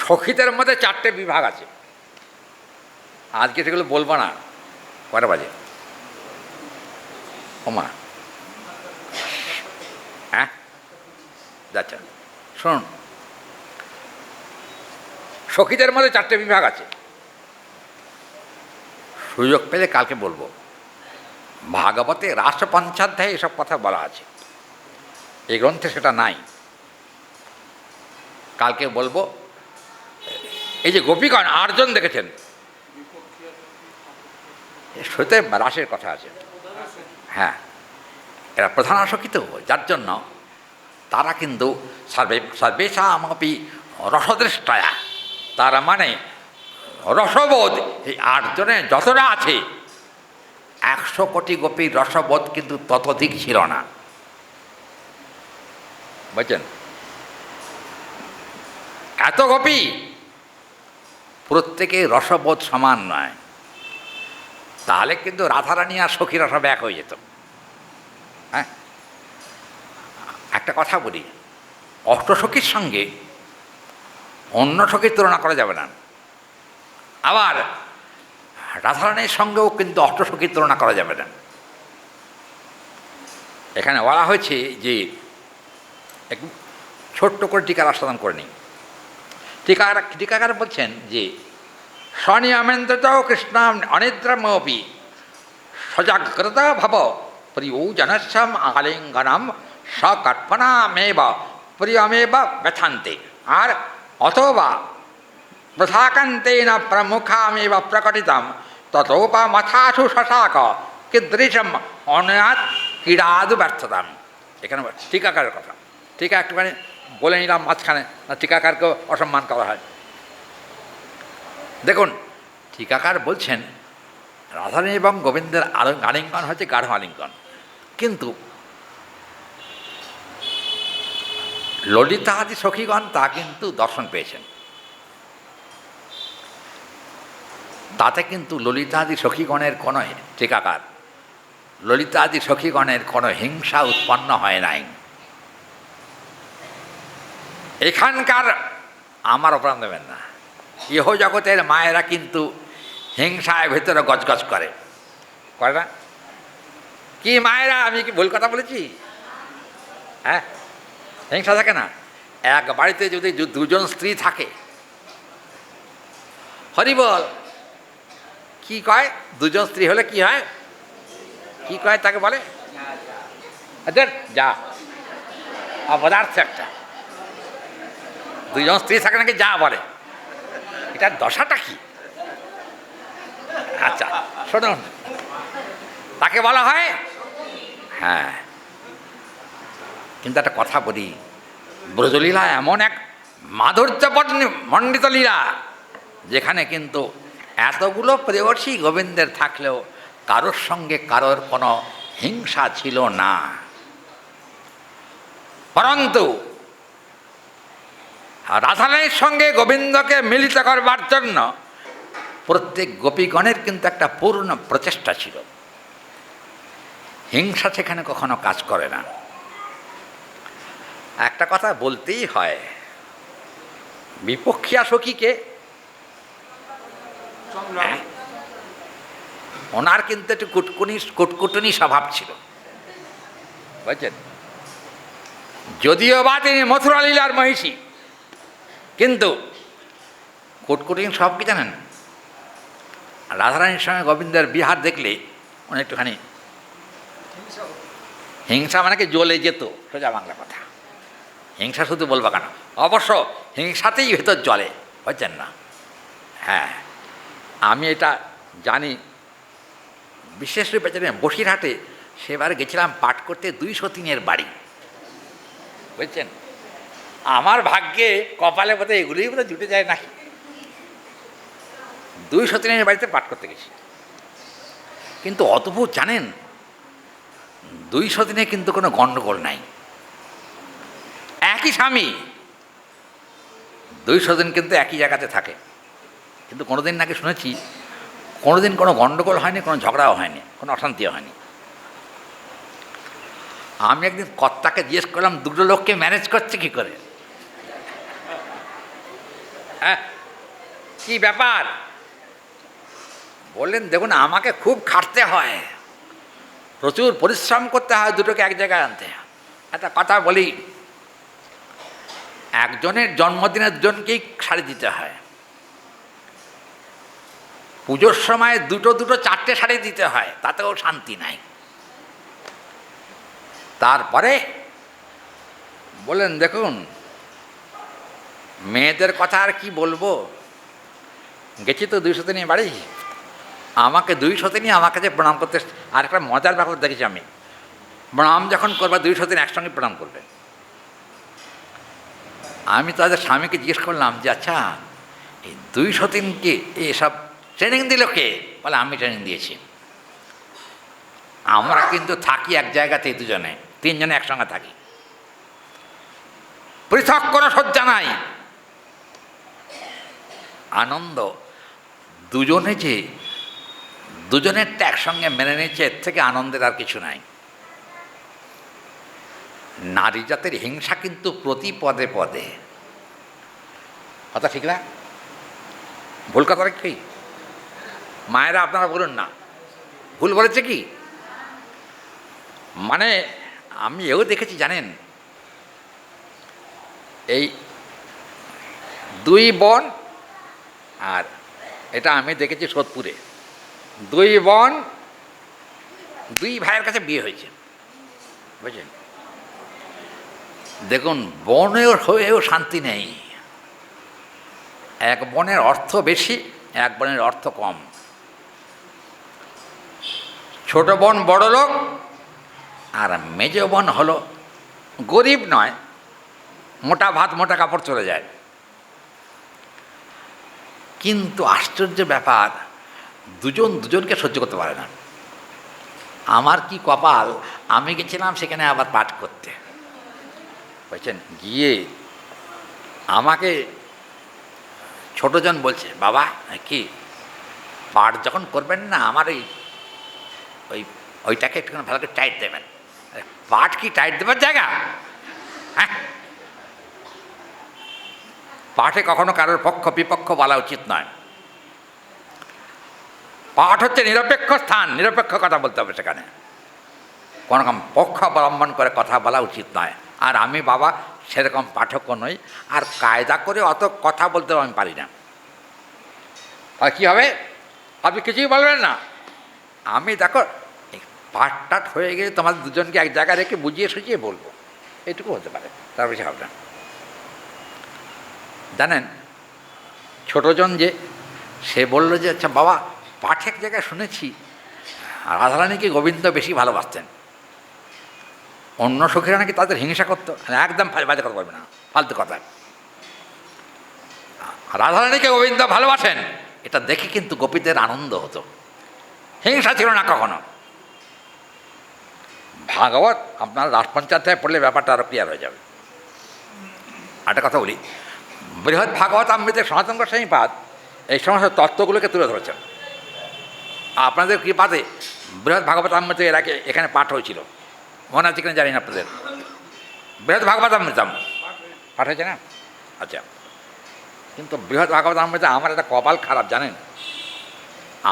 সখীদের মধ্যে 4টে বিভাগ আছে। আজকে সেগুলো বলবো না, কটা বাজে? ওমা, হ্যাঁ যাচ্ছা, শুনুন। সখীদের মধ্যে 4টে বিভাগ আছে। সুযোগ পেলে কালকে বলবো। ভাগবতে রাষ্ট্রপঞ্চাধ্যায়ে এসব কথা বলা আছে, এই গ্রন্থে সেটা নাই। কালকে বলবো। এই যে গোপীগণ 8জন দেখেছেন, সেতে রাসের কথা আছে। হ্যাঁ, এরা প্রধান আসক্তি তো, যার জন্য তারা কিন্তু সর্বেষামপি রসদৃষ্টয়া, তারা মানে রসবোধ। এই 8জনে যতটা আছে, 100 কোটি গোপীর রসবোধ কিন্তু ততোধিক ছিল না, বুঝছেন? এত গোপী, প্রত্যেকে রসবোধ সমান নয়। তাহলে কিন্তু রাধারানী আর সখীরা সব এক হয়ে যেত। হ্যাঁ, একটা কথা বলি, অষ্টসখীর সঙ্গে অন্য সখীর তুলনা করা যাবে না। আবার রাধারানীর সঙ্গেও কিন্তু অষ্টসখীর তুলনা করা যাবে না। এখানে বলা হয়েছে যে, একটু ছোট্ট করে টিকার আস্বাদন করে নিই। টিকাকার বলছেন যে, স্বনিয়মেন্দ্রত কৃষ্ণ অনিদ্রমপি সজাগ্রত ভব প্রিয়জনস্যম আলিঙ্গনম সকল্পনামেব প্রিয়মেব ব্যথান্তে। আর অথবা প্রথাকান্তেন প্রমুখামেব প্রকটিতম ততোপা মথাসু শশাক কীদৃশম অনয়াত ক্রীড়াদু ব্যর্থতাম। এখানে টিকাকারের কথা। টিকা একটুখানি বলে নিলাম মাঝখানে, না টিকাকারকেও অসম্মান করা হয়। দেখুন, টিকাকার বলছেন রাধারানী এবং গোবিন্দের আলিঙ্গন হচ্ছে গাঢ় আলিঙ্গন, কিন্তু ললিতা আদি সখীগণ তা কিন্তু দর্শন পেয়েছেন। তাতে কিন্তু ললিতাদি সখীগণের কোনো টিকাকার, ললিতাদি সখীগণের কোনো হিংসা উৎপন্ন হয় নাই। এখানকার আমার অপরাধ দেবেন না, ইহ জগতের মায়েরা কিন্তু হিংসায় ভেতরে গজগজ করে না? কি মায়েরা, আমি কি ভুল কথা বলেছি? হ্যাঁ, হিংসা থাকে না? এক বাড়িতে যদি দুজন স্ত্রী থাকে, হরি বল, কি কয়? দুজন স্ত্রী হলে কি হয়? কি কয় তাকে বলে? যা অপদার্থ একটা। দুজন স্ত্রী থাকে নাকি যা বলে, এটার দশাটা কি? আচ্ছা শুনুন, তাকে বলা হয়। হ্যাঁ, কিন্তু একটা কথা বলি, ব্রজলীলা এমন এক মাধুর্য মণ্ডিত লীলা, যেখানে কিন্তু এতগুলো প্রেয়সী গোবিন্দের থাকলেও কারোর সঙ্গে কারোর কোনো হিংসা ছিল না। পরন্তু রাধারানীর সঙ্গে গোবিন্দকে মিলিত করবার জন্য প্রত্যেক গোপীগণের কিন্তু একটা পূর্ণ প্রচেষ্টা ছিল। হিংসা সেখানে কখনো কাজ করে না। একটা কথা বলতেই হয়, বিপক্ষিয়া সখীকে ওনার কিন্তু একটু কুটকুটনি স্বভাব ছিল, বুঝছেন? যদিও বা তিনি মথুরা লীলার মহিষী, কিন্তু কুটকুটনি সব কি জানেন? রাধারানীর সঙ্গে গোবিন্দের বিহার দেখলে উনি একটুখানি হিংসা মানে কি জ্বলে যেত, সোজা বাংলা কথা। হিংসা শুধু বলবা কেন, অবশ্য হিংসাতেই ভেতর জ্বলে, বুঝছেন না? হ্যাঁ, আমি এটা জানি। বিশেষ রূপে জানেন, বসিরহাটে সেবার গেছিলাম পাঠ করতে 203-এর বাড়ি, বুঝছেন? আমার ভাগ্যে কপালে বোধহয় এগুলোই বোধহয় জুটে যায় নাকি। 203-এর বাড়িতে পাঠ করতে গেছি, কিন্তু অদ্ভুত জানেন, 203-এ কিন্তু কোনো গণ্ডগোল নাই, একই স্বামী, 203 কিন্তু একই জায়গাতে থাকে, কিন্তু কোনোদিন নাকি শুনেছি কোনোদিন কোনো গণ্ডগোল হয়নি, কোনো ঝগড়াও হয়নি, কোনো অশান্তিও হয়নি। আমি একদিন কর্তাকে জিজ্ঞেস করলাম, দুটো লোককে ম্যানেজ করছে কী করে? হ্যাঁ, কী ব্যাপার? বললেন, দেখুন আমাকে খুব খাটতে হয়, প্রচুর পরিশ্রম করতে হয় দুটোকে এক জায়গায় আনতে। একটা কথা বলি, একজনের জন্মদিনের জনকেই শাড়ি দিতে হয়, পুজোর সময় দুটো 4টে শাড়ি দিতে হয়, তাতেও শান্তি নাই। তারপরে বলেন, দেখুন মেয়েদের কথা আর কি বলবো, গেছি তো 203 বাড়ি, আমাকে 203 আমার কাছে প্রণাম করতে। আর একটা মজার ব্যাপার দেখেছি আমি, প্রণাম যখন করবা 203 একসঙ্গে প্রণাম করবে। আমি তাদের স্বামীকে জিজ্ঞেস করলাম যে আচ্ছা, এই 203-কে এসব ট্রেনিং দিল কে? বলে আমি ট্রেনিং দিয়েছি। আমরা কিন্তু থাকি এক জায়গাতেই, দুজনে 3 জনে একসঙ্গে থাকি, পৃথক কোনো সজ্জা নাই। আনন্দ দুজনে যে দুজনেরটা একসঙ্গে মেনে নিচ্ছে, এর থেকে আনন্দের আর কিছু নাই। নারী জাতের হিংসা কিন্তু প্রতি পদে পদে। কথা ঠিক না? ভুল কথা কি? মায়েরা আপনারা বলুন না, ভুল বলেছে কি? মানে আমি এও দেখেছি জানেন, এই 2 বোন, আর এটা আমি দেখেছি সোদপুরে, 2 বোন 2 ভাইয়ের কাছে বিয়ে হয়েছে, বুঝলেন? দেখুন, বোনের হয়েও শান্তি নেই। এক বোনের অর্থ বেশি, এক বোনের অর্থ কম। ছোট বোন বড় লোক, আর মেজ বোন হলো গরিব নয়, মোটা ভাত মোটা কাপড় চলে যায়। কিন্তু আশ্চর্য ব্যাপার, দুজনকে সহ্য করতে পারে না। আমার কি কপাল, আমি গেছিলাম সেখানে আবার পাঠ করতে। বলছেন গিয়ে আমাকে ছোটজন বলছে, বাবা কি পাঠ যখন করবেন না আমার ওইটাকে একটুখানি ভালো করে টাইট দেবেন। পাঠ কি টাইট দেবার জায়গা? হ্যাঁ, পাঠে কখনো কারোর পক্ষ বিপক্ষ বলা উচিত নয়। পাঠ হচ্ছে নিরপেক্ষ স্থান, নিরপেক্ষ কথা বলতে হবে সেখানে, কোনো রকম পক্ষ অবলম্বন করে কথা বলা উচিত নয়। আর আমি বাবা সেরকম পাঠক নই, আর কায়দা করে অত কথা বলতেও আমি পারি না। আর কী হবে, আপনি কিছুই বলবেন না, আমি দেখো পাঠ টাট হয়ে গেলে তোমাদের দুজনকে এক জায়গায় রেখে বুঝিয়ে সুঝিয়ে বলবো, এটুকু হতে পারে, তার বেশি হবে না। জানেন ছোটজন যে, সে বলল যে আচ্ছা বাবা পাঠ এক জায়গায় শুনেছি রাধারানীকে গোবিন্দ বেশি ভালোবাসতেন, অন্য সখীরা নাকি তাদের হিংসা করতো। একদম বাজে কথা বলবে না, ফালতু কথা। রাধারানীকে গোবিন্দ ভালোবাসেন এটা দেখে কিন্তু গোপীদের আনন্দ হতো, হিংসা ছিল না কখনো। ভাগবত আপনার রাজপঞ্চায়েতে পড়লে ব্যাপারটা আরও ক্লিয়ার হয়ে যাবে। একটা কথা বলি, বৃহৎ ভাগবত আমৃতে সনাতন গোস্বামী পাদ এই সমস্ত তত্ত্বগুলোকে তুলে ধরেছেন। আপনাদের কৃপাতে বৃহৎ ভাগবত আমৃত এর আগে এখানে পাঠ হয়েছিল, মনে আছে কিনা জানি না আপনাদের। বৃহৎ ভাগবত আমৃতম পাঠ হয়েছে না? আচ্ছা, কিন্তু বৃহৎ ভাগবত আমৃতে আমার একটা কপাল খারাপ জানেন,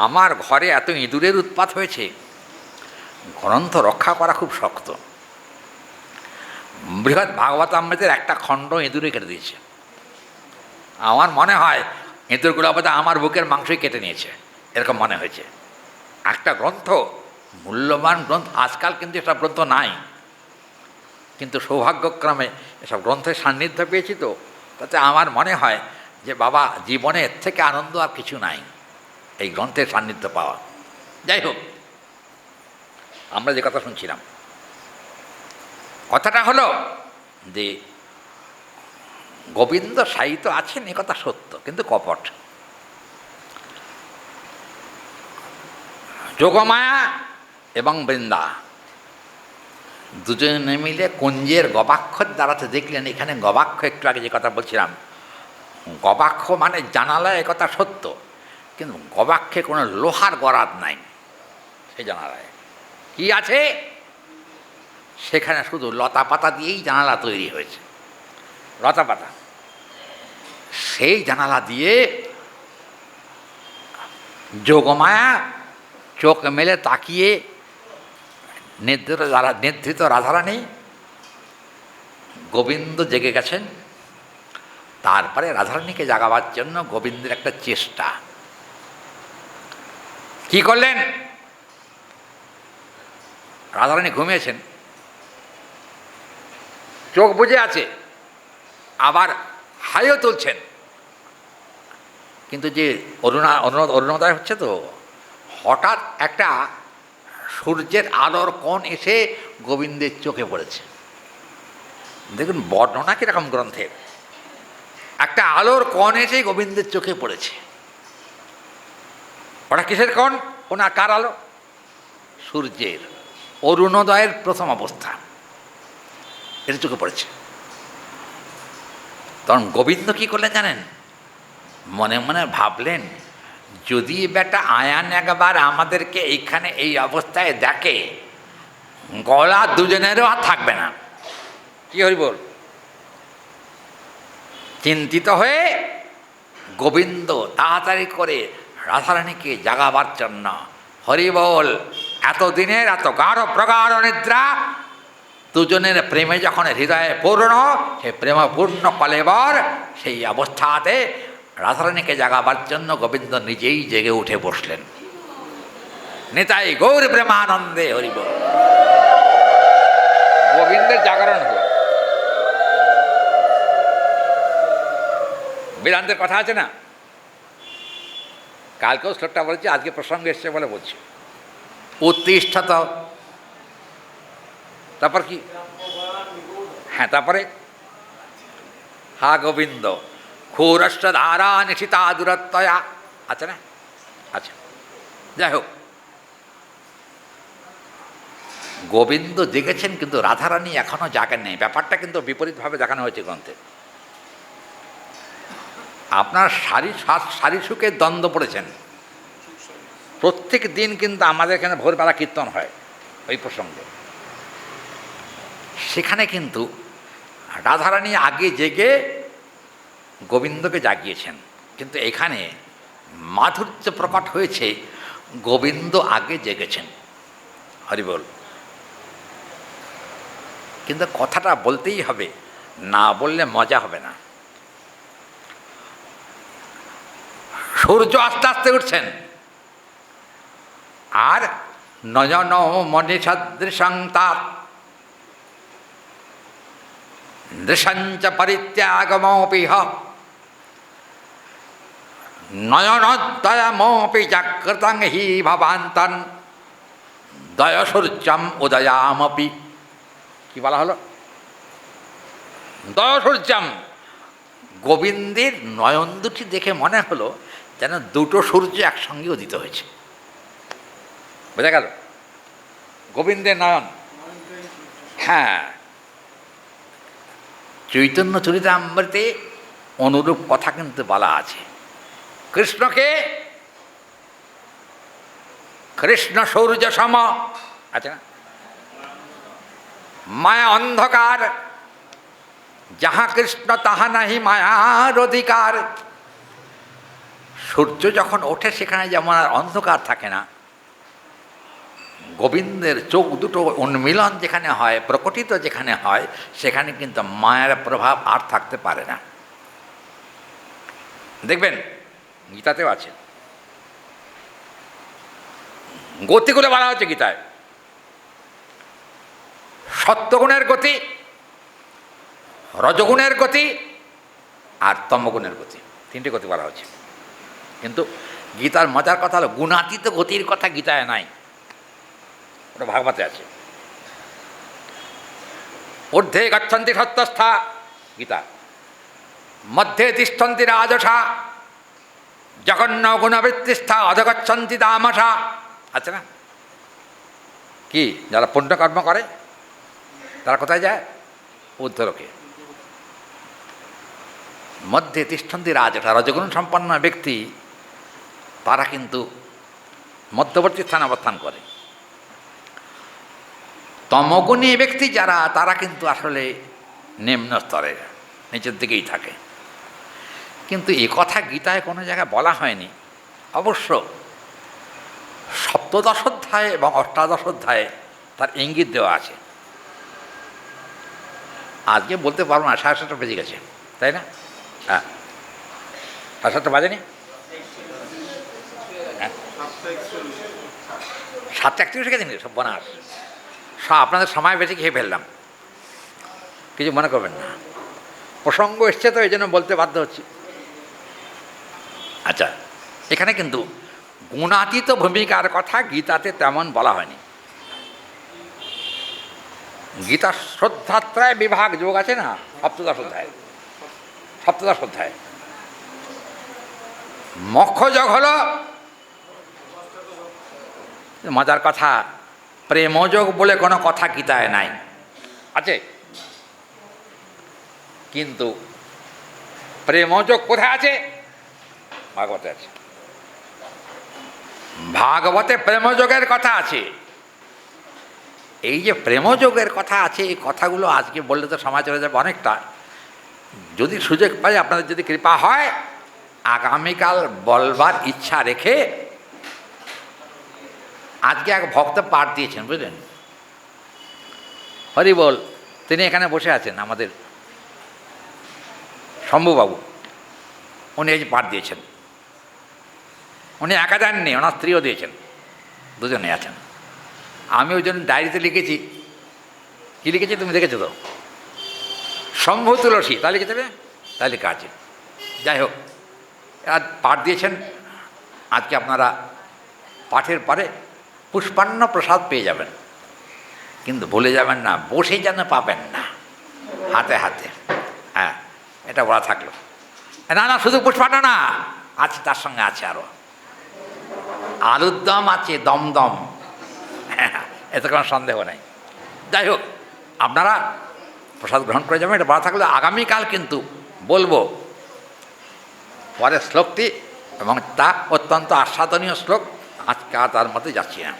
আমার ঘরে এত ইঁদুরের উৎপাত হয়েছে, গ্রন্থ রক্ষা করা খুব শক্ত। বৃহৎ ভাগবত আমৃতের একটা খণ্ড ইঁদুরে কেটে দিয়েছে। আমার মনে হয় ইঁদুরগুলো বোধহয় আমার বুকের মাংসই কেটে নিয়েছে, এরকম মনে হয়েছে। একটা গ্রন্থ, মূল্যবান গ্রন্থ, আজকাল কিন্তু এসব গ্রন্থ নাই, কিন্তু সৌভাগ্যক্রমে এসব গ্রন্থের সান্নিধ্য পেয়েছি, তো তাতে আমার মনে হয় যে বাবা জীবনে এর থেকে আনন্দ আর কিছু নাই, এই গ্রন্থের সান্নিধ্য পাওয়া। যাই হোক, আমরা যে কথা শুনছিলাম, কথাটা হলো যে গোবিন্দ সাহিত্য আছেন এ কথা সত্য, কিন্তু কপট। যোগমায়া এবং বৃন্দা দুজনে মিলে কুঞ্জের গবাক্ষর দ্বারাতে দেখলেন। এখানে গবাক্ষ, একটু আগে যে কথা বলছিলাম, গবাক্ষ মানে জানালা, এ কথা সত্য, কিন্তু গবাক্ষে কোনো লোহার গরাদ নাই। সেই জানালায় কি আছে? সেখানে শুধু লতা পাতা দিয়েই জানালা তৈরি হয়েছে, লতা পাতা। সেই জানালা দিয়ে যোগমায়া চোখ মেলে তাকিয়ে নিদ্রিত রাধারানী, গোবিন্দ জেগে গেছেন। তারপরে রাধারানীকে জাগাবার জন্য গোবিন্দের একটা চেষ্টা। কি করলেন? রাধারানী ঘুমিয়েছেন, চোখ বুজে আছে, আবার হাইও তুলছেন, কিন্তু যে অরুণোদয় হচ্ছে, তো হঠাৎ একটা সূর্যের আলোর কোণ এসে গোবিন্দের চোখে পড়েছে। দেখুন বর্ণনা কীরকম গ্রন্থের, একটা আলোর কোণ এসে গোবিন্দের চোখে পড়েছে। ওটা কিসের কোণ? ওনার কার আলো? সূর্যের, অরুণোদয়ের প্রথম অবস্থা, এটা চোখে পড়েছে। তখন গোবিন্দ কী করলেন জানেন? মনে মনে ভাবলেন, যদি বেটা আয়ান একবার আমাদেরকে এইখানে এই অবস্থায় দেখে, গলা দুজনেরও আর থাকবে না। কি হরি বল? চিন্তিত হয়ে গোবিন্দ তাড়াতাড়ি করে রাধারানীকে জাগাবার জন্য, হরি বল, এতদিনের এত গাঢ় প্রগাঢ় নিদ্রা, দুজনের প্রেমে যখন হৃদয়ে পূর্ণ, সেই প্রেমপূর্ণ কলেবর, সেই অবস্থাতে রাধারানীকে জাগাবার জন্য গোবিন্দ নিজেই জেগে উঠে বসলেন। নিতাই গৌর প্রেমানন্দে হরি বল। গোবিন্দের জাগরণ হল। বেদান্তের কথা আছে না, কালকেও শ্লোকটা বলেছি, আজকে প্রসঙ্গ এসছে বলে বলছি। উত্তিষ্ঠত, তারপর কি? হ্যাঁ, তারপরে হা গোবিন্দ ক্ষৌরষ্ট ধারা নিশিতা দূরত্বয়া, আছে না? আচ্ছা, যাই হোক, গোবিন্দ জেগেছেন কিন্তু রাধারানী এখনও জাগেন নেই। ব্যাপারটা কিন্তু বিপরীতভাবে দেখানো হয়েছে গ্রন্থে। আপনার শারী সুখে দ্বন্দ্ব পড়েছেন। প্রত্যেক দিন কিন্তু আমাদের এখানে ভোরবেলা কীর্তন হয় ওই প্রসঙ্গে। সেখানে কিন্তু রাধারানী আগে জেগে গোবিন্দকে জাগিয়েছেন, কিন্তু এখানে মাধুর্য প্রকট হয়েছে গোবিন্দ আগে জেগেছেন। হরিবল। কিন্তু কথাটা বলতেই হবে, না বললে মজা হবে না। সূর্য আস্তে আস্তে উঠছেন, আর নয়ন মণিসদৃশং তাৎ দৃশঞ্চ পরিত্যাগমোপিহ নয়নোদয়মপি জাগ্রতং হি ভবান্তন দয়সূর্যম উদয়ামপি। কি বলা হলো? দয়সূর্যম। গোবিন্দের নয়ন দুটি দেখে মনে হলো যেন দুটো সূর্য একসঙ্গে উদিত হয়েছে। বোঝা গেল? গোবিন্দের নয়ন। হ্যাঁ, চৈতন্য চরিতামৃতে অনুরূপ কথা কিন্তু বলা আছে। কৃষ্ণকে কৃষ্ণ সূর্য সম, আচ্ছা, মায়া অন্ধকার, যাহা কৃষ্ণ তাহা নাহি মায়ার অধিকার। সূর্য যখন ওঠে সেখানে যেমন আর অন্ধকার থাকে না, গোবিন্দের চোখ দুটো উন্মিলন যেখানে হয়, প্রকটিত যেখানে হয়, সেখানে কিন্তু মায়ার প্রভাব আর থাকতে পারে না। দেখবেন গীতাতেও আছে, গতিগুলো বলা হচ্ছে গীতায়। সত্যগুণের গতি, রজগুণের গতি আর তমগুণের গতি, তিনটে গতি বলা হচ্ছে। কিন্তু গীতার মজার কথা হলো গুণাতীত গতির কথা গীতায় নাই, ওটা ভাগবতে আছে। ঊর্ধ্বে গচ্ছন্তি সত্যস্থা গীতা, মধ্যে তিষ্ঠন্তি রাজসা, জঘন্য গুণবৃত্তিস্থা অধগচ্ছন্তি তামসা। আছে না? কি যারা পুণ্যকর্ম করে তারা কোথায় যায়? ঊর্ধ্বলোকে। মধ্যে তিষ্ঠন্তি রাজসা, রজগুণ সম্পন্ন ব্যক্তি তারা কিন্তু মধ্যবর্তী স্থানে অবস্থান করে। তমগুণী ব্যক্তি যারা, তারা কিন্তু আসলে নিম্ন স্তরের, নিচের দিকেই থাকে। কিন্তু এ কথা গীতায় কোনো জায়গায় বলা হয়নি। অবশ্য সপ্তদশ অধ্যায় এবং অষ্টাদশ অধ্যায়ে তার ইঙ্গিত দেওয়া আছে। আজকে বলতে পারবো না, 7:30 বেজে গেছে, তাই না? হ্যাঁ, 7:30 বাজেনি? হ্যাঁ, 7:31 গেছে সব বনাস। আপনাদের সময় বেশি খেয়ে ফেললাম, কিছু মনে করবেন না। প্রসঙ্গ এসছে তো এই জন্য বলতে বাধ্য হচ্ছি। আচ্ছা, এখানে কিন্তু গুণাতীত ভূমিকার কথা গীতাতে তেমন বলা হয়নি। গীতা শ্রদ্ধাত্রায় বিভাগ যোগ আছে না, সপ্তদশ অধ্যায়। মোক্ষযোগ হলো মজার কথা, প্রেমযোগ বলে কোনো কথা গীতায় নাই। আছে, কিন্তু প্রেমযোগ কোথায় আছে? ভাগবতে আছে। ভাগবতে প্রেমযোগের কথা আছে। এই যে প্রেমযোগের কথা আছে, এই কথাগুলো আজকে বললে তো সময় চলে যাবে অনেকটা। যদি সুযোগ পাই, আপনাদের যদি কৃপা হয়, আগামীকাল বলবার ইচ্ছা রেখে, আজকে এক ভক্ত পাঠ দিয়েছেন, বুঝলেন? হরি বল। তিনি এখানে বসে আছেন, আমাদের শম্ভুবাবু, উনি এই যে পাঠ দিয়েছেন। উনি একা দেননি, ওনার স্ত্রীও দিয়েছেন, দুজনে আছেন। আমি ওই জন্য ডায়েরিতে লিখেছি। কী লিখেছি তুমি দেখেছো তো? শম্ভু তুলসী, তাই লিখে দেবে, তাই লেখা আছে। যাই হোক, আর পাঠ দিয়েছেন। আজকে আপনারা পাঠের পরে পুষ্পান্ন প্রসাদ পেয়ে যাবেন, কিন্তু ভুলে যাবেন না, বসে যেন পাবেন না, হাতে হাতে। হ্যাঁ, এটা বলা থাকলো। না, শুধু পুষ্পান্ন না, আছে, তার সঙ্গে আছে আরও আলুর দম আছে, দমদম, এতে কোনো সন্দেহ নেই। যাই হোক, আপনারা প্রসাদ গ্রহণ করে যাবেন। এটা বলা থাকলে আগামীকাল কিন্তু বলবো পরের শ্লোকটি, এবং তা অত্যন্ত আস্বাদনীয় শ্লোক। আজকে আর তার মধ্যে যাচ্ছি না।